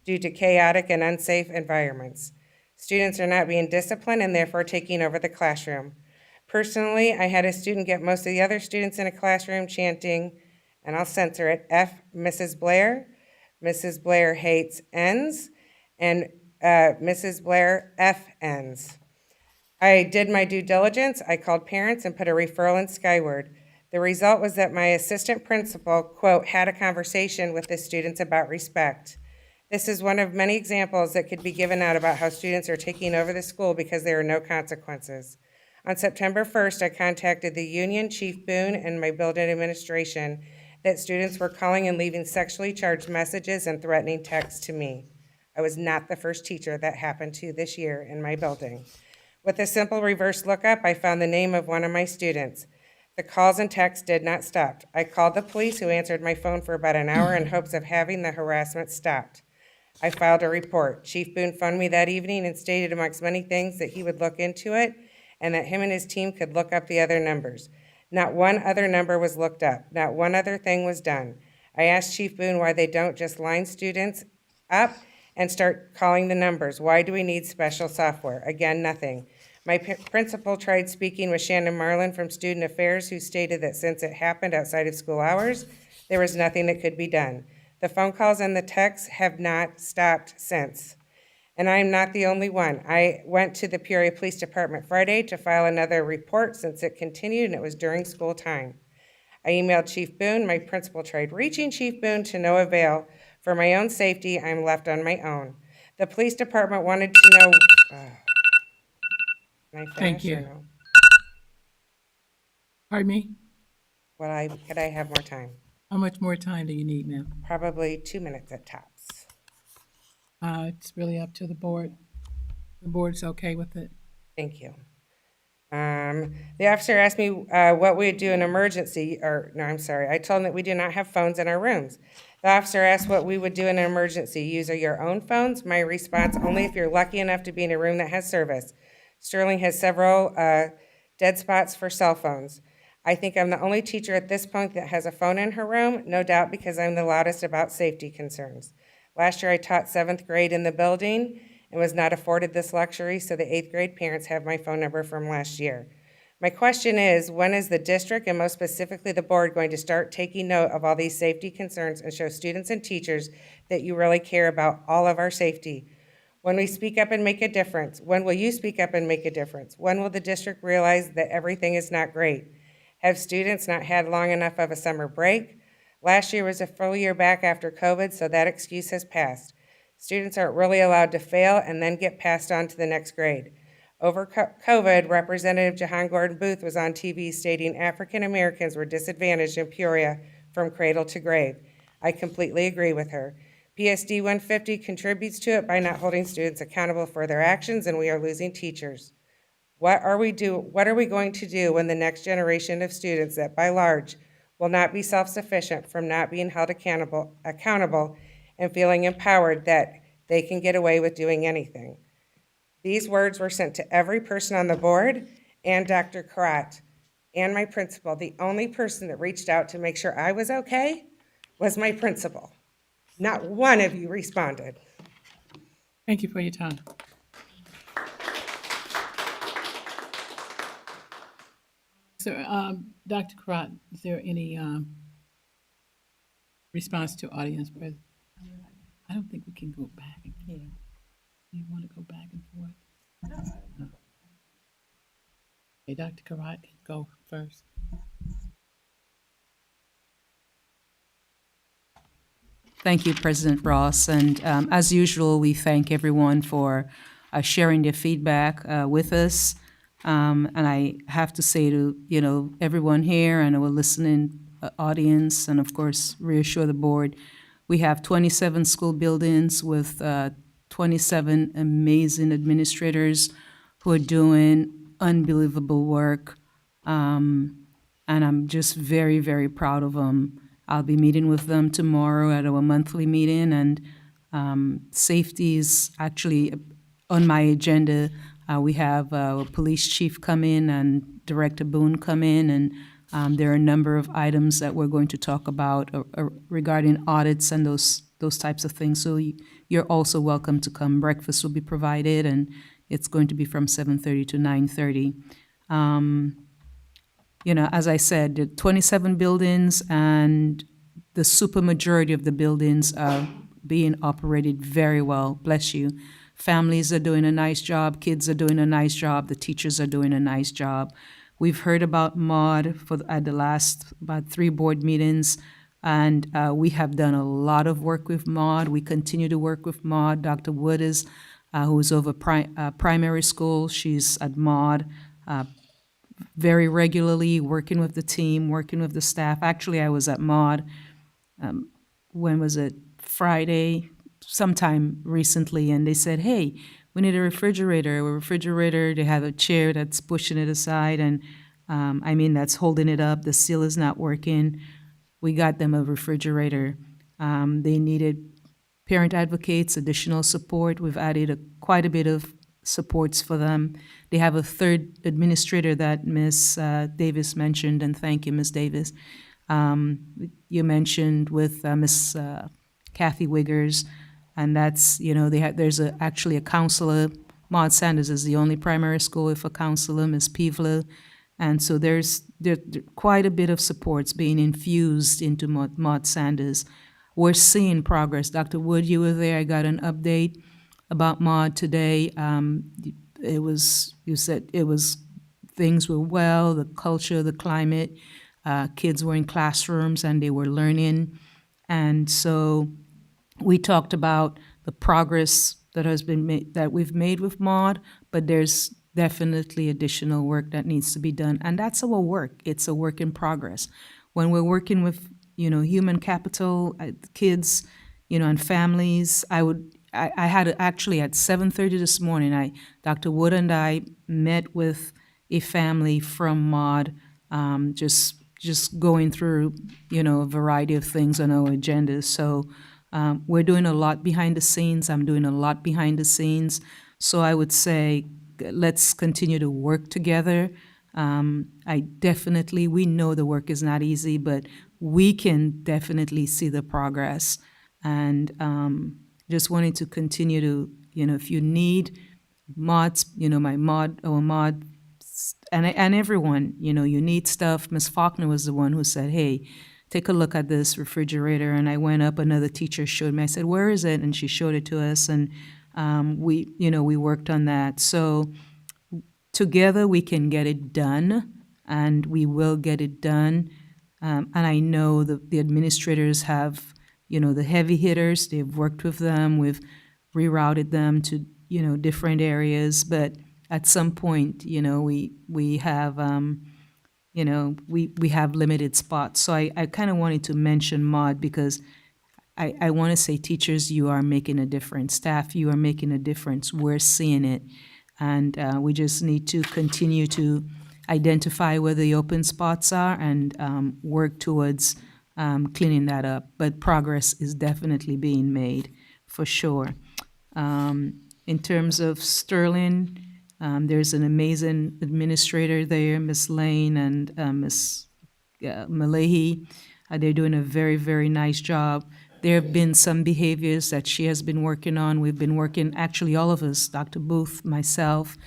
due to chaotic and unsafe environments. Students are not being disciplined and therefore taking over the classroom. Personally, I had a student get most of the other students in a classroom chanting, and I'll censor it, F Mrs. Blair. Mrs. Blair hates ends, and Mrs. Blair F ends. I did my due diligence. I called parents and put a referral in Skyward. The result was that my assistant principal, quote, had a conversation with the students about respect. This is one of many examples that could be given out about how students are taking over the school because there are no consequences. On September 1st, I contacted the union, Chief Boone, and my building administration that students were calling and leaving sexually charged messages and threatening texts to me. I was not the first teacher that happened to this year in my building. With a simple reverse lookup, I found the name of one of my students. The calls and texts did not stop. I called the police, who answered my phone for about an hour in hopes of having the harassment stopped. I filed a report. Chief Boone phoned me that evening and stated, amongst many things, that he would look into it and that him and his team could look up the other numbers. Not one other number was looked up. Not one other thing was done. I asked Chief Boone why they don't just line students up and start calling the numbers. Why do we need special software? Again, nothing. My principal tried speaking with Shannon Marlin from Student Affairs, who stated that since it happened outside of school hours, there was nothing that could be done. The phone calls and the texts have not stopped since. And I'm not the only one. I went to the Peoria Police Department Friday to file another report since it continued and it was during school time. I emailed Chief Boone. My principal tried reaching Chief Boone to no avail. For my own safety, I'm left on my own. The police department wanted to know, Can I Thank finish or you. no? Pardon me? Could I have more time? How much more time do you need, ma'am? Probably 2 minutes at tops. It's really up to the board. The board's okay with it. Thank you. The officer asked me what we would do in emergency, or no, I'm sorry. I told him that we do not have phones in our rooms. The officer asked what we would do in an emergency. Use your own phones? My response, only if you're lucky enough to be in a room that has service. Sterling has several dead spots for cell phones. I think I'm the only teacher at this point that has a phone in her room, no doubt because I'm the loudest about safety concerns. Last year I taught 7th grade in the building and was not afforded this luxury, so the 8th grade parents have my phone number from last year. My question is, when is the district, and most specifically the board, going to start taking note of all these safety concerns and show students and teachers that you really care about all of our safety? When we speak up and make a difference? When will you speak up and make a difference? When will the district realize that everything is not great? Have students not had long enough of a summer break? Last year was a full year back after COVID, so that excuse has passed. Students aren't really allowed to fail and then get passed on to the next grade. Over COVID, Representative Jahan Gordon Booth was on TV stating African Americans were disadvantaged in Peoria from cradle to grave. I completely agree with her. PSD 150 contributes to it by not holding students accountable for their actions, and we are losing teachers. What are we going to do when the next generation of students that by large will not be self-sufficient from not being held accountable and feeling empowered that they can get away with doing anything? These words were sent to every person on the board and Dr. Karat and my principal. The only person that reached out to make sure I was okay was my principal. Not one of you responded. Thank you for your time. So, Dr. Karat, is there any response to audience present? I don't think we can go back. Yeah. You want to go back and forth? No. Okay, Dr. Karat can go first. Thank you, President Ross. And as usual, we thank everyone for sharing their feedback with us. And I have to say to everyone here and our listening audience, and of course reassure the board, we have 27 school buildings with 27 amazing administrators who are doing unbelievable work. And I'm just very, very proud of them. I'll be meeting with them tomorrow at our monthly meeting, and safety is actually on my agenda. We have our police chief come in and Director Boone come in, and there are a number of items that we're going to talk about regarding audits and those types of things. So you're also welcome to come. Breakfast will be provided, and it's going to be from 7:30 to 9:30. As I said, the 27 buildings and the supermajority of the buildings are being operated very well. Bless you. Families are doing a nice job. Kids are doing a nice job. The teachers are doing a nice job. We've heard about MAUD at the last about 3 board meetings, and we have done a lot of work with MAUD. We continue to work with MAUD. Dr. Wood is, who's over primary school. She's at MAUD very regularly, working with the team, working with the staff. Actually, I was at MAUD, when was it? Friday, sometime recently, and they said, hey, we need a refrigerator. They have a chair that's pushing it aside, and that's holding it up. The seal is not working. We got them a refrigerator. They needed parent advocates, additional support. We've added quite a bit of supports for them. They have a 3rd administrator that Ms. Davis mentioned, and thank you, Ms. Davis. You mentioned with Ms. Kathy Wiggers, and that's, there's actually a counselor. Maud Sanders is the only primary school with a counselor, Ms. Pivla. And so there's quite a bit of supports being infused into Maud Sanders. We're seeing progress. Dr. Wood, you were there. I got an update about Maud today. You said things were well, the culture, the climate, kids were in classrooms and they were learning. And so we talked about the progress that has been made, that we've made with Maud, but there's definitely additional work that needs to be done. And that's our work. It's a work in progress. When we're working with, human capital, kids, and families, I had actually at 7:30 this morning, Dr. Wood and I met with a family from Maud, just going through, a variety of things on our agendas. So we're doing a lot behind the scenes. I'm doing a lot behind the scenes. So I would say let's continue to work together. We know the work is not easy, but we can definitely see the progress. And just wanted to continue to, if you need mods, our mod, and everyone, you need stuff. Ms. Faulkner was the one who said, hey, take a look at this refrigerator. And I went up, another teacher showed me. I said, where is it? And she showed it to us. And we worked on that. So together we can get it done, and we will get it done. And I know the administrators have, the heavy hitters. They've worked with them. We've rerouted them to, different areas. But at some point, we have, we have limited spots. So I kind of wanted to mention Maud because I want to say, teachers, you are making a difference. Staff, you are making a difference. We're seeing it. And we just need to continue to identify where the open spots are and work towards cleaning that up. But progress is definitely being made, for sure. In terms of Sterling, there's an amazing administrator there, Miss Lane and Miss Malahi. They're doing a very, very nice job. There have been some behaviors that she has been working on. We've been working, actually all of us, Dr. Booth, myself.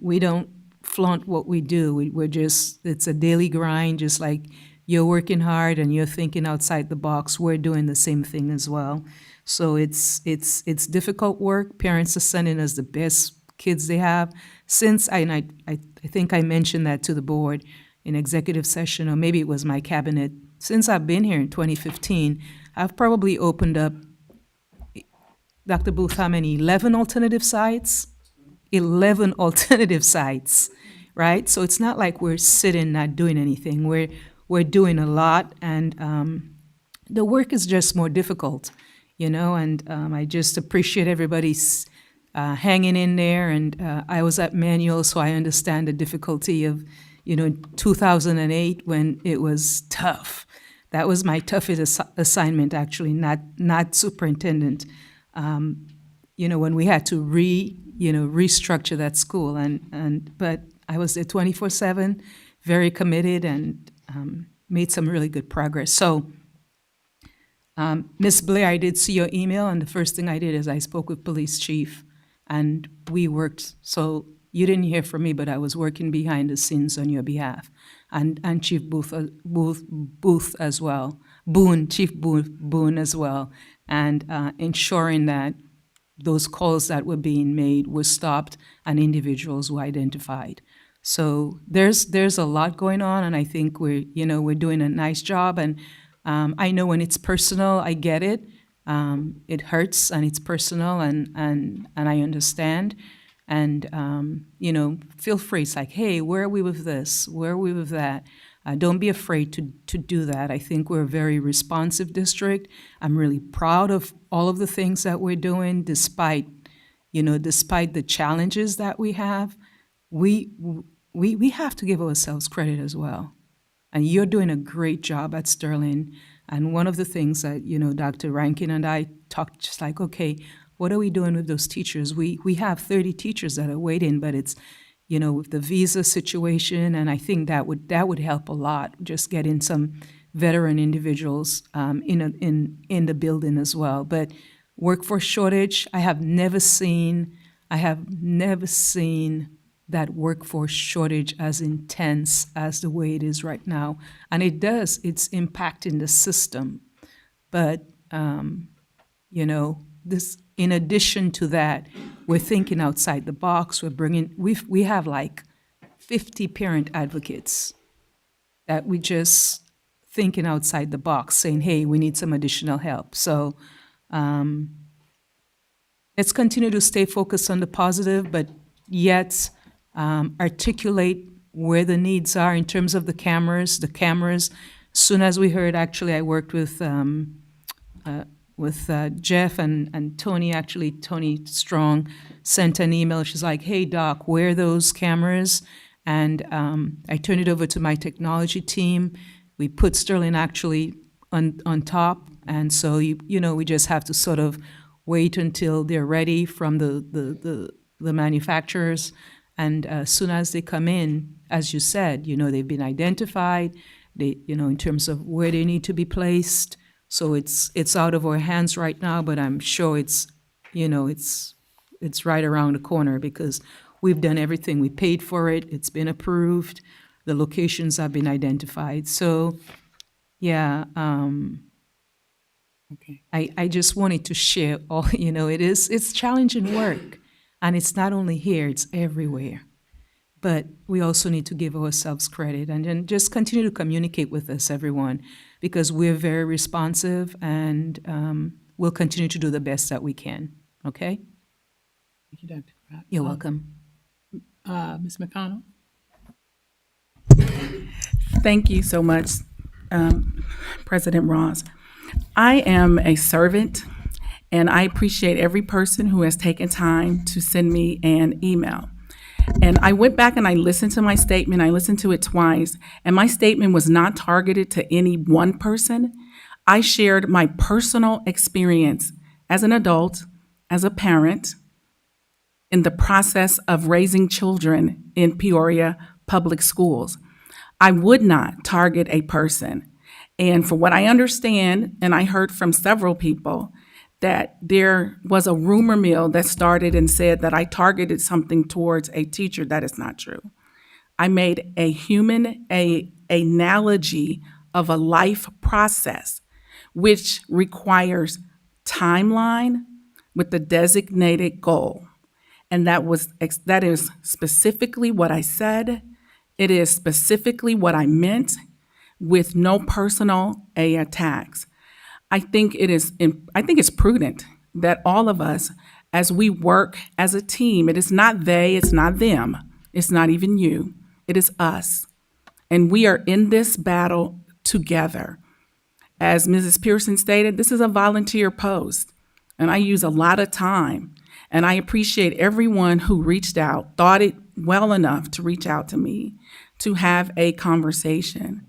We don't flaunt what we do. It's a daily grind, just like you're working hard and you're thinking outside the box. We're doing the same thing as well. So it's difficult work. Parents are sending us the best kids they have. I think I mentioned that to the board in executive session, or maybe it was my cabinet. Since I've been here in 2015, I've probably opened up, Dr. Booth, how many? 11 alternative sites? 11 alternative sites, right? So it's not like we're sitting not doing anything. We're doing a lot, and the work is just more difficult, and I just appreciate everybody's hanging in there. And I was at Manual, so I understand the difficulty of, 2008 when it was tough. That was my toughest assignment, actually, not superintendent. When we had to restructure that school, but I was there 24/7, very committed, and made some really good progress. So, Ms. Blair, I did see your email, and the first thing I did is I spoke with police chief, and we worked. So you didn't hear from me, but I was working behind the scenes on your behalf, and Chief Booth as well, Chief Boone as well, and ensuring that those calls that were being made were stopped and individuals were identified. So there's a lot going on, and I think we're doing a nice job. And I know when it's personal, I get it. It hurts and it's personal, and I understand. And feel free. It's like, hey, where are we with this? Where are we with that? Don't be afraid to do that. I think we're a very responsive district. I'm really proud of all of the things that we're doing, despite the challenges that we have. We have to give ourselves credit as well. And you're doing a great job at Sterling. And one of the things that, Dr. Rankin and I talked, just like, okay, what are we doing with those teachers? We have 30 teachers that are waiting, but it's, with the visa situation, and I think that would help a lot, just getting some veteran individuals in the building as well. But workforce shortage, I have never seen that workforce shortage as intense as the way it is right now. And it's impacting the system. But, this, in addition to that, we're thinking outside the box. We have like 50 parent advocates that we just thinking outside the box, saying, hey, we need some additional help. So let's continue to stay focused on the positive, but yet articulate where the needs are in terms of the cameras. The cameras, soon as we heard, actually, I worked with Jeff and Tony. Actually, Tony Strong sent an email. She's like, "Hey, Doc, where are those cameras?" And I turned it over to my technology team. We put Sterling actually on top, and so we just have to sort of wait until they're ready from the manufacturers, and as soon as they come in, as you said, they've been identified. They, in terms of where they need to be placed. So it's out of our hands right now, but I'm sure it's right around the corner because we've done everything. We paid for it. It's been approved. The locations have been identified. So, yeah. Okay. I just wanted to share all. It's challenging work, and it's not only here. It's everywhere. But we also need to give ourselves credit and then just continue to communicate with us, everyone, because we're very responsive and we'll continue to do the best that we can. Okay? Thank you, Dr. Crott. You're welcome. Ms. McConnell? Thank you so much, President Ross. I am a servant, and I appreciate every person who has taken time to send me an email. And I went back and I listened to my statement. I listened to it twice, and my statement was not targeted to any one person. I shared my personal experience as an adult, as a parent, in the process of raising children in Peoria public schools. I would not target a person. And for what I understand, and I heard from several people, that there was a rumor mill that started and said that I targeted something towards a teacher. That is not true. I made a analogy of a life process, which requires timeline with the designated goal. And that is specifically what I said. It is specifically what I meant, with no personal attacks. I think it's prudent that all of us, as we work as a team, it is not they, it's not them, it's not even you, it is us. And we are in this battle together. As Mrs. Pearson stated, this is a volunteer post, and I use a lot of time. And I appreciate everyone who reached out, thought it well enough to reach out to me, to have a conversation.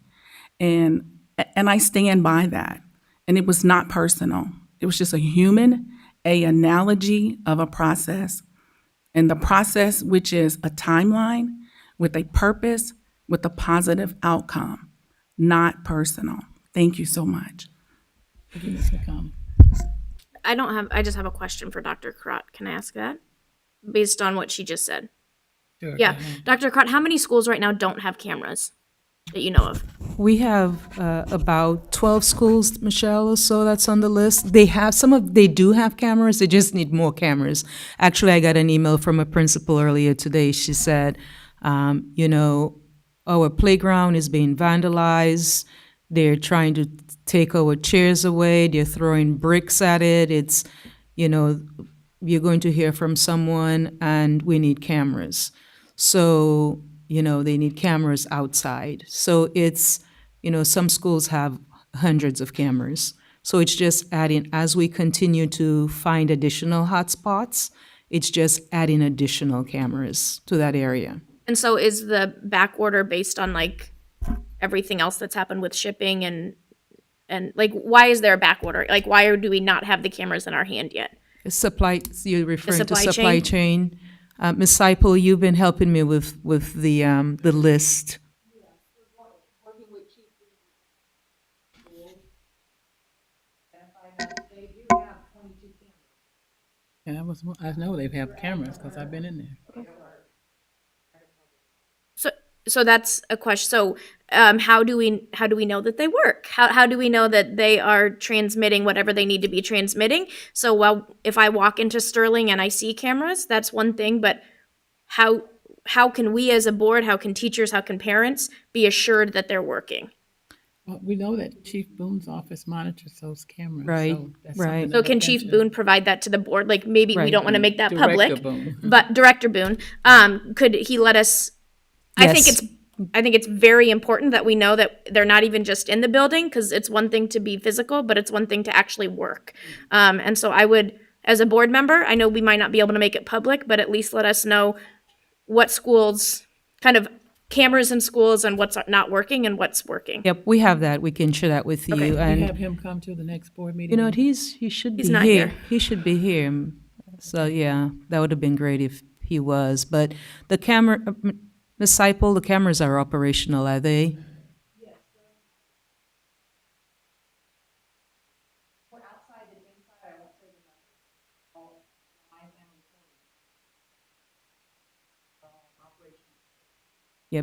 And I stand by that. And it was not personal. It was just an analogy of a process. And the process, which is a timeline with a purpose, with a positive outcome, not personal. Thank you so much. I just have a question for Dr. Crott. Can I ask that? Based on what she just said. Sure. Yeah. Dr. Crott, how many schools right now don't have cameras that you know of? We have about 12 schools, Michelle, or so that's on the list. They do have cameras, they just need more cameras. Actually, I got an email from a principal earlier today. She said, our playground is being vandalized. They're trying to take our chairs away. They're throwing bricks at it. It's, you're going to hear from someone and we need cameras. So, they need cameras outside. So it's, some schools have hundreds of cameras. So it's just adding, as we continue to find additional hotspots, it's just adding additional cameras to that area. And so is the back order based on like everything else that's happened with shipping and like, why is there a back order? Like, why do we not have the cameras in our hand yet? You're referring to supply supply chain? Ms. Seipel, you've been helping me with the list. Yeah, I know they have cameras because I've been in there. So that's a question. So how do we know that they work? How do we know that they are transmitting whatever they need to be transmitting? So if I walk into Sterling and I see cameras, that's one thing. But how can we as a board, how can teachers, how can parents be assured that they're working? Well, we know that Chief Boone's office monitors those cameras, Right, so that's right. something to So look can Chief into. Boone provide that to the board? Like, maybe we Right. don't want to make that Director public, Boone. but Director Boone, could he let us? I think Yes. it's very important that we know that they're not even just in the building, because it's one thing to be physical, but it's one thing to actually work. And so I would, as a board member, I know we might not be able to make it public, but at least let us know what schools, kind of cameras in schools, and what's not working and what's working. Yep, we have that. We can share that with you. Okay. We And have him come to the next board meeting. you know what? and- He should He's be not here. here. He should be here. So yeah, that would have been great if he was. But the camera, Ms. Seipel, the cameras are operational, are they? Yeah,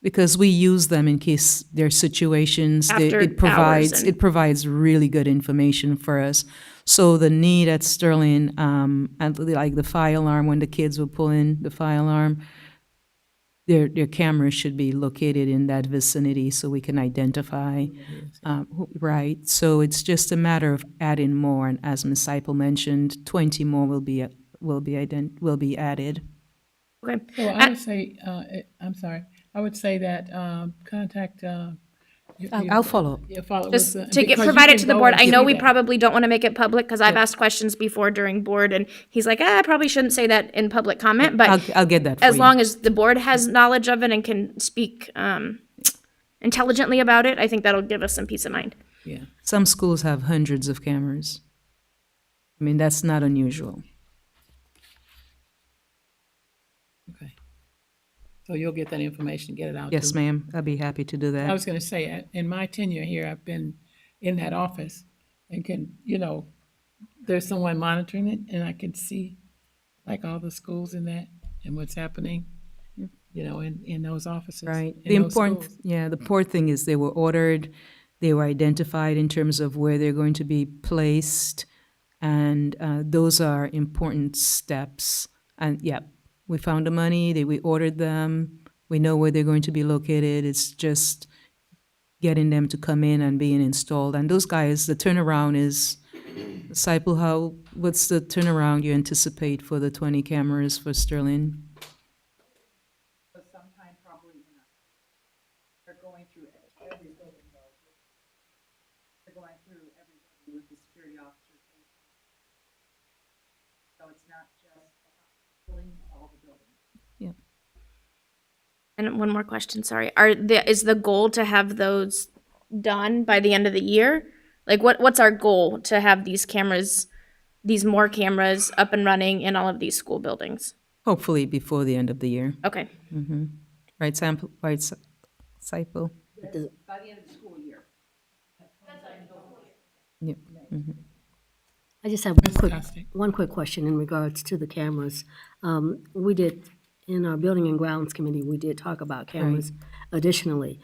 because we use them in case there are situations. After It provides hours it provides really good information for us. So the need at Sterling, and like the fire alarm, when the kids will pull in the fire alarm, their cameras should be located in that vicinity so we can identify. Right. So it's just a matter of adding more, and as Ms. Seipel mentioned, 20 more will be added. Okay. So I would say, I'm sorry, I would say that contact. I'll follow up. Follow Just with, to because you provide it can to the go board. and I know see we that. probably don't want to make it public, because I've asked questions before during board, and he's like, I probably shouldn't say that in public comment, but I'll get that for as you. long as the board has knowledge of it and can speak intelligently about it, I think that'll give us some peace of mind. Yeah. Some schools have hundreds of cameras. I mean, that's not unusual. Okay. So you'll get that information, get it out. Yes, to- ma'am. I'd be happy to do that. I was going to say, in my tenure here, I've been in that office and there's someone monitoring it, and I can see like all the schools in that and what's happening, in those offices. Right. in The those important, schools. yeah, the important thing is they were ordered, they were identified in terms of where they're going to be placed, and those are important steps. And yeah, we found the money, we ordered them, we know where they're going to be located. It's just getting them to come in and being installed. And those guys, the turnaround is, Seipel, what's the turnaround you anticipate for the 20 cameras for Sterling? Sometime probably they're going through every building though. They're going through every building with the security officers. So it's not just building, all the buildings. Yep. And one more question, sorry. Is the goal to have those done by the end of the year? Like, what's our goal to have these more cameras up and running in all of these school buildings? Hopefully before the end of the year. Okay. Mm-hmm. Right, Seipel? By the end of the school year. Yep. Mhm. I just have one quick question in regards to the cameras. We did, in our Building and Grounds Committee, we did talk about cameras additionally.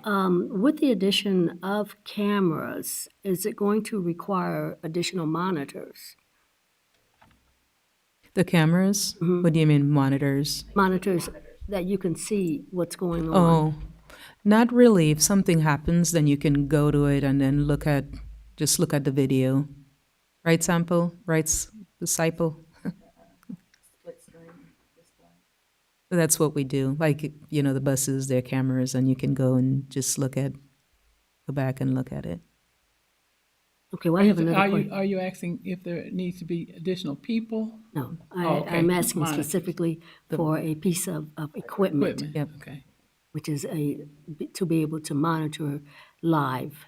With the addition of cameras, is it going to require additional monitors? The cameras? What do you mean monitors? Monitors that you can see what's going on? Oh, not really. If something happens, then you can go to it and then just look at the video. Right, Sample? Right, Disciple? That's what we do. Like, the buses, their cameras, and you can go and just go back and look at it. Okay, well, I have another Are question. you asking if there needs to be additional people? No, Okay. I'm asking Monitors. specifically for a piece of equipment. Yep. Okay. Which is to be able to monitor live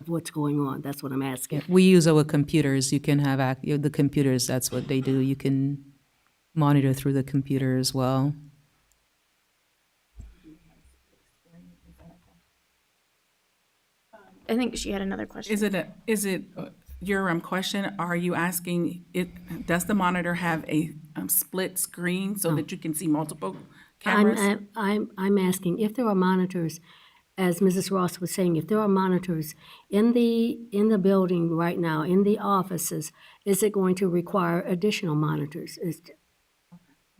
what's going on. That's what I'm asking. Yeah, we use our computers. You can have the computers. That's what they do. You can monitor through the computer as well. I think she had another question. Is it your question? Are you asking does the monitor have a split screen so that you can see multiple cameras? I'm asking if there are monitors, as Mrs. Ross was saying, if there are monitors in the building right now, in the offices, is it going to require additional monitors?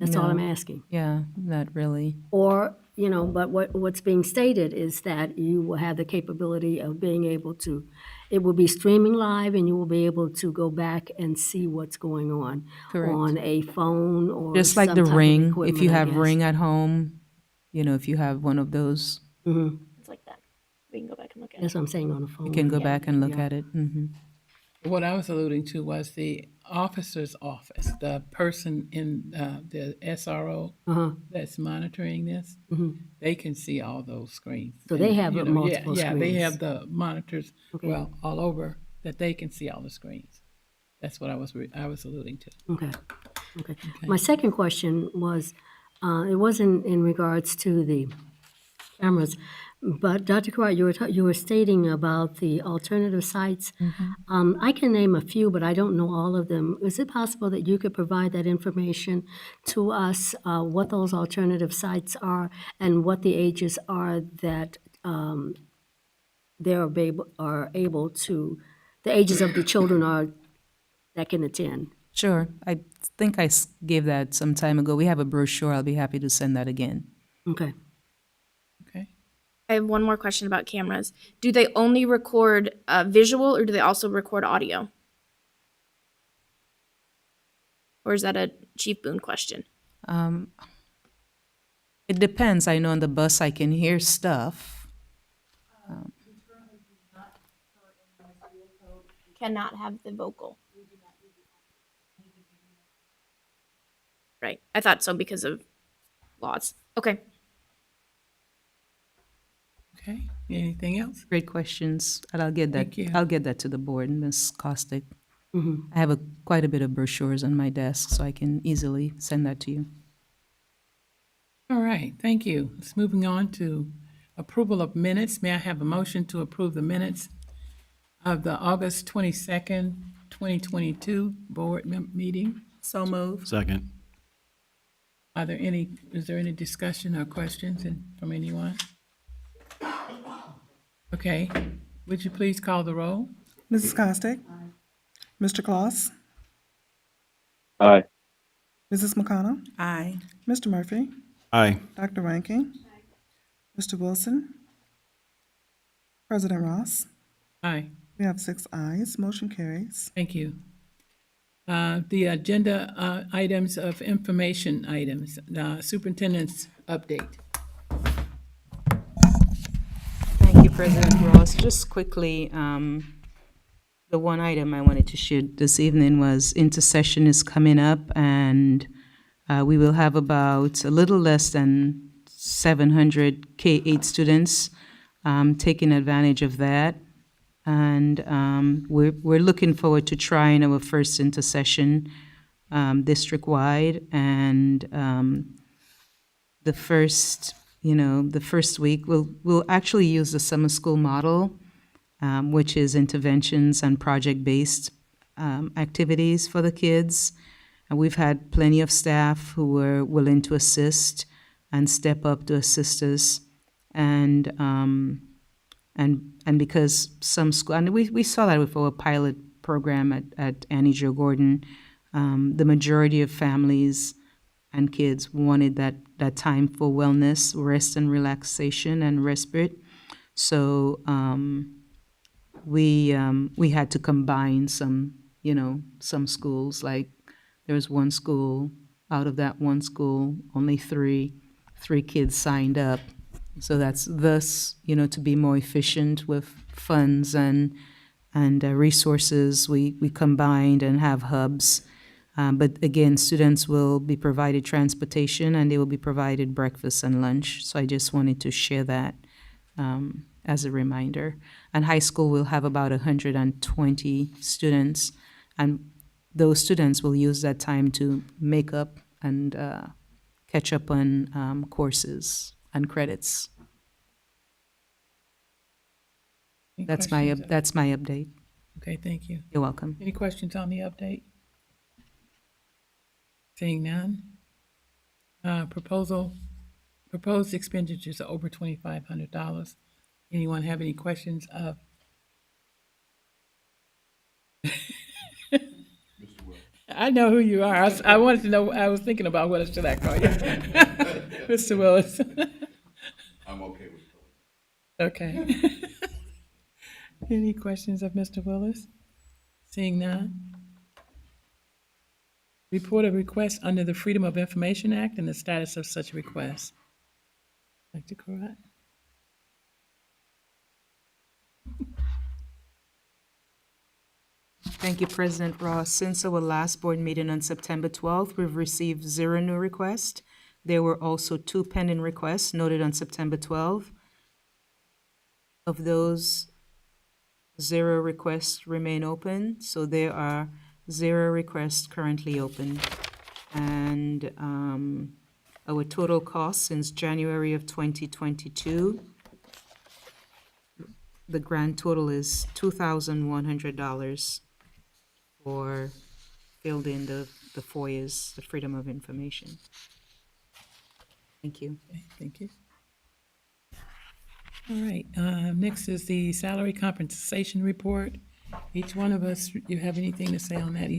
That's all I'm No. asking. Yeah, not really. Or, but what's being stated is that you will have the capability of being able to, it will be streaming live and you will be able to go back and see what's going on. Correct. On a phone or Just like some the type of Ring, equipment, if you I have guess. Ring at home, if you have one of those, It's like that. We can go back and look at it. That's what I'm saying, on the phone. you can go Yeah. back and look Yeah. at it. Hmm. What I was alluding to was the officer's office, the person in the SRO Uh-huh. that's monitoring this. Mhm. They can see all those screens. So they have yeah, multiple yeah, they screens. have the monitors, Okay. all over that they can see all the screens. That's what I was alluding to. Okay. My second question was, it wasn't in regards to the cameras, but Dr. Carr, you were stating about the alternative sites. I can name a few, but I don't know all of them. Is it possible that you could provide that information to us, what those alternative sites are and what the ages are that are able to, the ages of the children are that can attend? Sure. I think I gave that some time ago. We have a brochure. I'll be happy to send that again. Okay. I have one more question about cameras. Do they only record visual or do they also record audio? Or is that a Chief Boone question? It depends. I know on the bus I can hear stuff. Cannot have the vocal. Right. I thought so because of laws. Okay. Okay. Anything else? Great questions. And I'll get that. Thank you. I'll get that to the board, Ms. Costick. Mhm. I have quite a bit of brochures on my desk, so I can easily send that to you. All right, thank you. Let's moving on to approval of minutes. May I have a motion to approve the minutes of the August 22nd, 2022 board meeting? So moved. Second. Is there any discussion or questions from anyone? Okay, would you please call the roll? Mrs. Costick? Mr. Claus? Aye. Mrs. McConnell? Aye. Mr. Murphy? Aye. Dr. Rankin? Mr. Wilson? President Ross? Aye. We have 6 ayes. Motion carries. Thank you. The agenda items of information items, superintendent's update. Thank you, President Ross. Just quickly, the one item I wanted to share this evening was intercession is coming up, and we will have about a little less than 700 K-8 students taking advantage of that. And we're looking forward to trying our first intercession district-wide, and the first week we'll actually use the summer school model, which is interventions and project-based activities for the kids. And we've had plenty of staff who were willing to assist and step up to assist us, and because some school, and we saw that with our pilot program at Annie Jo Gordon, the majority of families and kids wanted that time for wellness, rest and relaxation and respite. So we had to combine some schools. Like there was one school, out of that one school, only three kids signed up. So that's thus, to be more efficient with funds and resources, we combined and have hubs. But again, students will be provided transportation and they will be provided breakfast and lunch. So I just wanted to share that as a reminder. And high school will have about 120 students, and those students will use that time to make up and catch up on courses and credits. Any That's questions? my update. Okay, thank you. You're welcome. Any questions on the update? Seeing none. Proposed expenditures are over $2,500. Anyone have any questions of? I know who you are. I wanted to know, I was thinking about what should I call you? Mr. Willis. I'm okay with Okay. Any questions of Mr. Willis? Seeing none. Report of request under the Freedom of Information Act and the status of such request. Dr. Karat? Thank you, President Ross. Since our last board meeting on September 12th, we've received 0 new requests. There were also 2 pending requests noted on September 12th. Of those, 0 requests remain open, so there are 0 requests currently open. And our total cost since January of 2022, the grand total is $2,100 for filled in the FOIAs, the Freedom of Information. Thank you. Okay, thank you. All right, next is the salary compensation report. Each one of us, you have anything to say on that?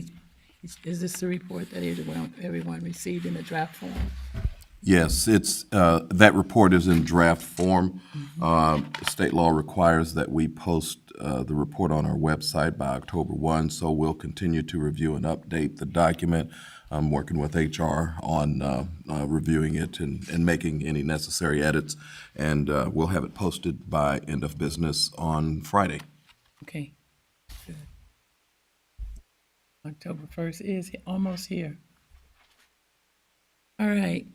Is this the report that everyone received in the draft form? Yes, it's, that report is in draft form. State law requires that we post the report on our website by October 1, so we'll continue to review and update the document. I'm working with HR on reviewing it and making any necessary edits, and we'll have it posted by end of business on Friday. Okay, good. October 1st is almost here. All right.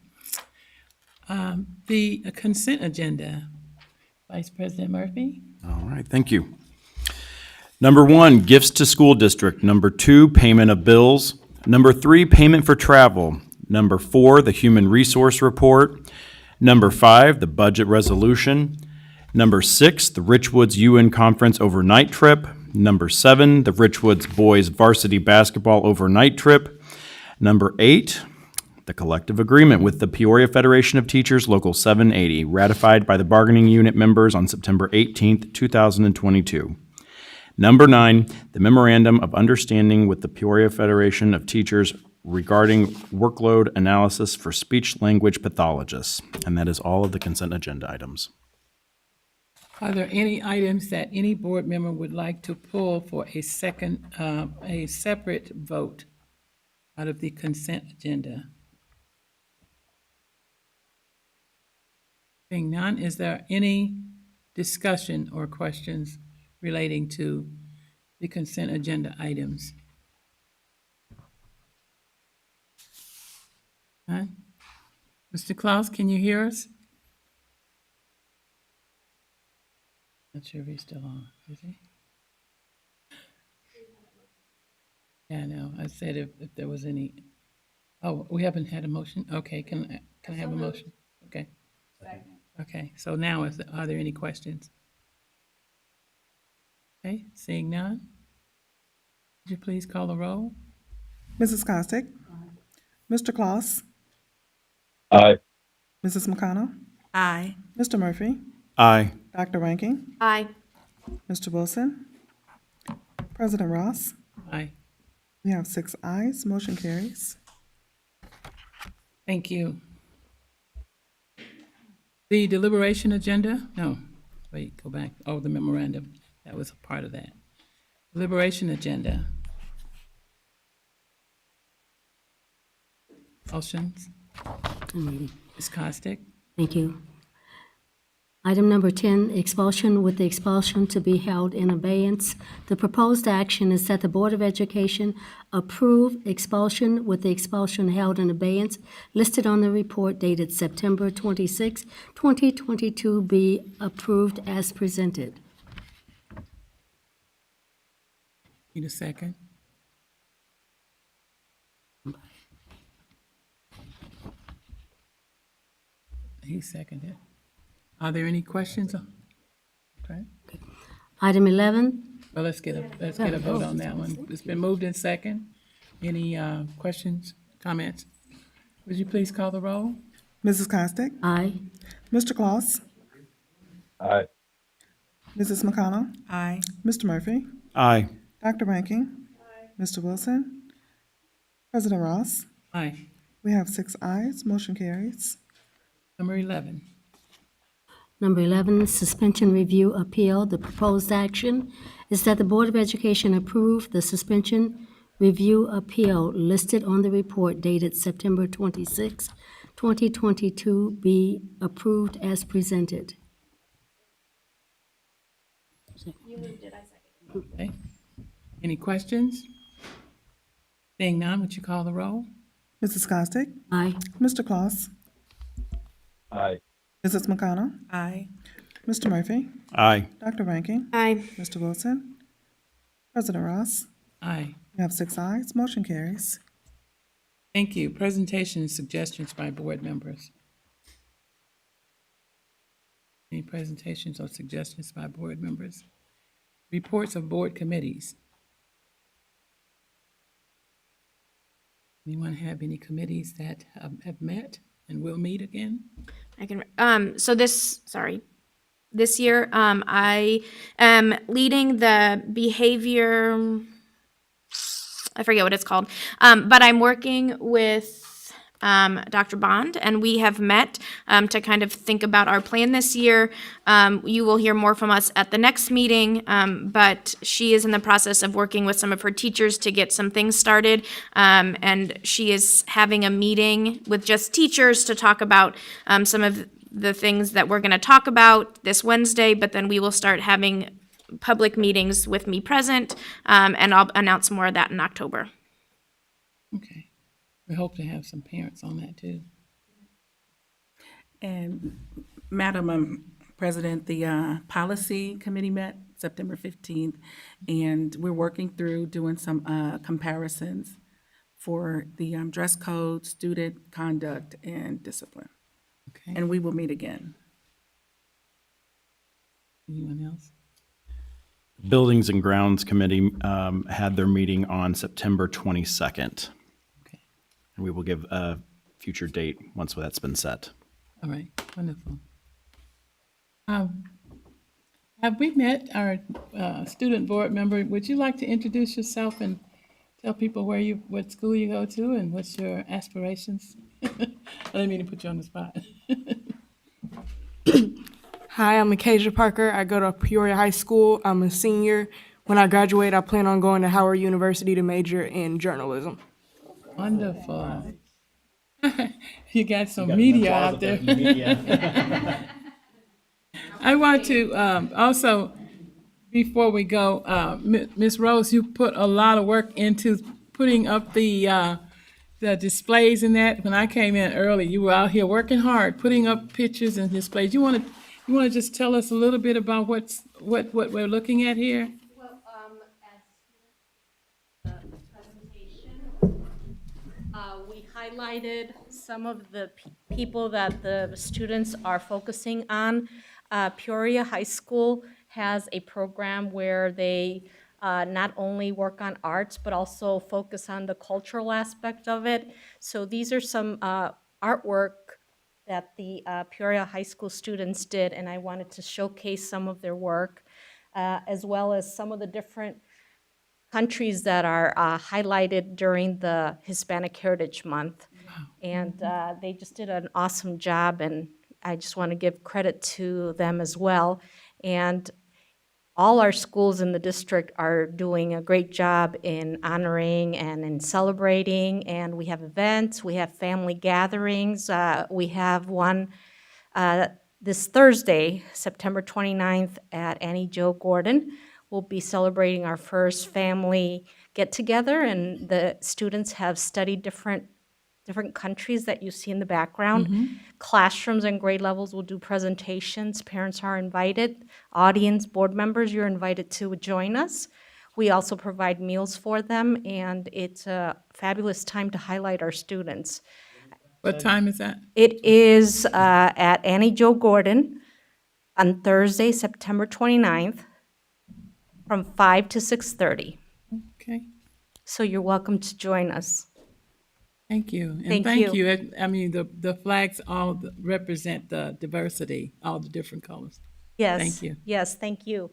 The consent agenda. Vice President Murphy? All right, thank you. Number 1, gifts to school district. Number 2, payment of bills. Number 3, payment for travel. Number 4, the human resource report. Number 5, the budget resolution. Number 6, the Richwoods UN Conference overnight trip. Number 7, the Richwoods boys varsity basketball overnight trip. Number 8, the collective agreement with the Peoria Federation of Teachers Local 780, ratified by the bargaining unit members on September 18th, 2022. Number 9, the memorandum of understanding with the Peoria Federation of Teachers regarding workload analysis for speech-language pathologists. And that is all of the consent agenda items. Are there any items that any board member would like to pull for a separate vote out of the consent agenda? Being none, is there any discussion or questions relating to the consent agenda items? None? Mr. Klaus, can you hear us? Not sure if he's still on, is he? Yeah, I know. I said if there was any, oh, we haven't had a motion? Okay, can I have a motion? Okay. Okay, so now are there any questions? Okay, seeing none. Would you please call the roll? Mrs. Costick? Mr. Claus? Aye. Mrs. McConnell? Aye. Mr. Murphy? Aye. Dr. Ranking? Aye. Mr. Wilson? President Ross? Aye. We have 6 ayes, motion carries. Thank you. The deliberation agenda? No, wait, go back. Oh, the memorandum. That was a part of that. Deliberation agenda. Motions? Ms. Costick? Thank you. Item number 10, expulsion with the expulsion to be held in abeyance. The proposed action is that the Board of Education approve expulsion with the expulsion held in abeyance listed on the report dated September 26, 2022 be approved as presented. Need a second? He seconded. Are there any questions? Okay. Item 11. Well, let's get a vote on that one. It's been moved in second. Any questions, comments? Would you please call the roll? Mrs. Costick? Aye. Mr. Claus? Aye. Mrs. McConnell? Aye. Mr. Murphy? Aye. Dr. Ranking? Mr. Wilson? President Ross? Aye. We have 6 ayes, motion carries. Number 11. Number 11, suspension review appeal. The proposed action is that the Board of Education approve the suspension review appeal listed on the report dated September 26, 2022, be approved as presented. You moved it, I seconded. Okay. Any questions? Seeing none, would you call the roll? Mrs. Costick? Aye. Mr. Claus? Aye. Mrs. McConnell? Aye. Mr. Murphy? Aye. Dr. Rankin? Aye. Mr. Wilson? President Ross? Aye. We have 6 ayes, motion carries. Thank you. Presentation and suggestions by board members. Any presentations or suggestions by board members? Reports of board committees. Anyone have any committees that have met and will meet again? I can, this year, I am leading the behavior, I forget what it's called, but I'm working with Dr. Bond, and we have met to kind of think about our plan this year. You will hear more from us at the next meeting, but she is in the process of working with some of her teachers to get some things started, and she is having a meeting with just teachers to talk about some of the things that we're going to talk about this Wednesday, but then we will start having public meetings with me present, and I'll announce more of that in October. Okay. We hope to have some parents on that too. And Madam President, the Policy Committee met September 15th, and we're working through doing some comparisons for the dress code, student conduct, and discipline. Okay. And we will meet again. Anyone else? Buildings and Grounds Committee had their meeting on September 22nd. Okay. And we will give a future date once that's been set. All right, wonderful. Have we met our student board member? Would you like to introduce yourself and tell people what school you go to and what's your aspirations? I didn't mean to put you on the spot. Hi, I'm Acacia Parker. I go to Peoria High School. I'm a senior. When I graduate, I plan on going to Howard University to major in journalism. Wonderful. You got some media out there. I want to also, before we go, Ms. Rose, you put a lot of work into putting up the displays and that. When I came in early, you were out here working hard, putting up pictures and displays. You want to just tell us a little bit about what we're looking at here? Well, as the presentation, we highlighted some of the people that the students are focusing on. Peoria High School has a program where they not only work on arts, but also focus on the cultural aspect of it. So these are some artwork that the Peoria High School students did, and I wanted to showcase some of their work, as well as some of the different countries that are highlighted during the Hispanic Heritage Month. And they just did an awesome job, and I just want to give credit to them as well. And all our schools in the district are doing a great job in honoring and in celebrating, and we have events, we have family gatherings. We have one this Thursday, September 29th at Annie Jo Gordon. We'll be celebrating our first family get-together, and the students have studied different countries that you see in the background. Classrooms and grade levels will do presentations. Parents are invited. Audience, board members, you're invited to join us. We also provide meals for them, and it's a fabulous time to highlight our students. What time is that? It is at Annie Jo Gordon on Thursday, September 29th, from 5 to 6:30. Okay. So you're welcome to join us. Thank you. And Thank thank you. you. I mean, the flags all represent the diversity, all the different colors. Yes. Thank you. Yes, thank you.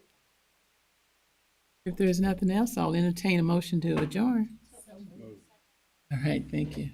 If there's nothing else, I'll entertain a motion to adjourn. All right, thank you.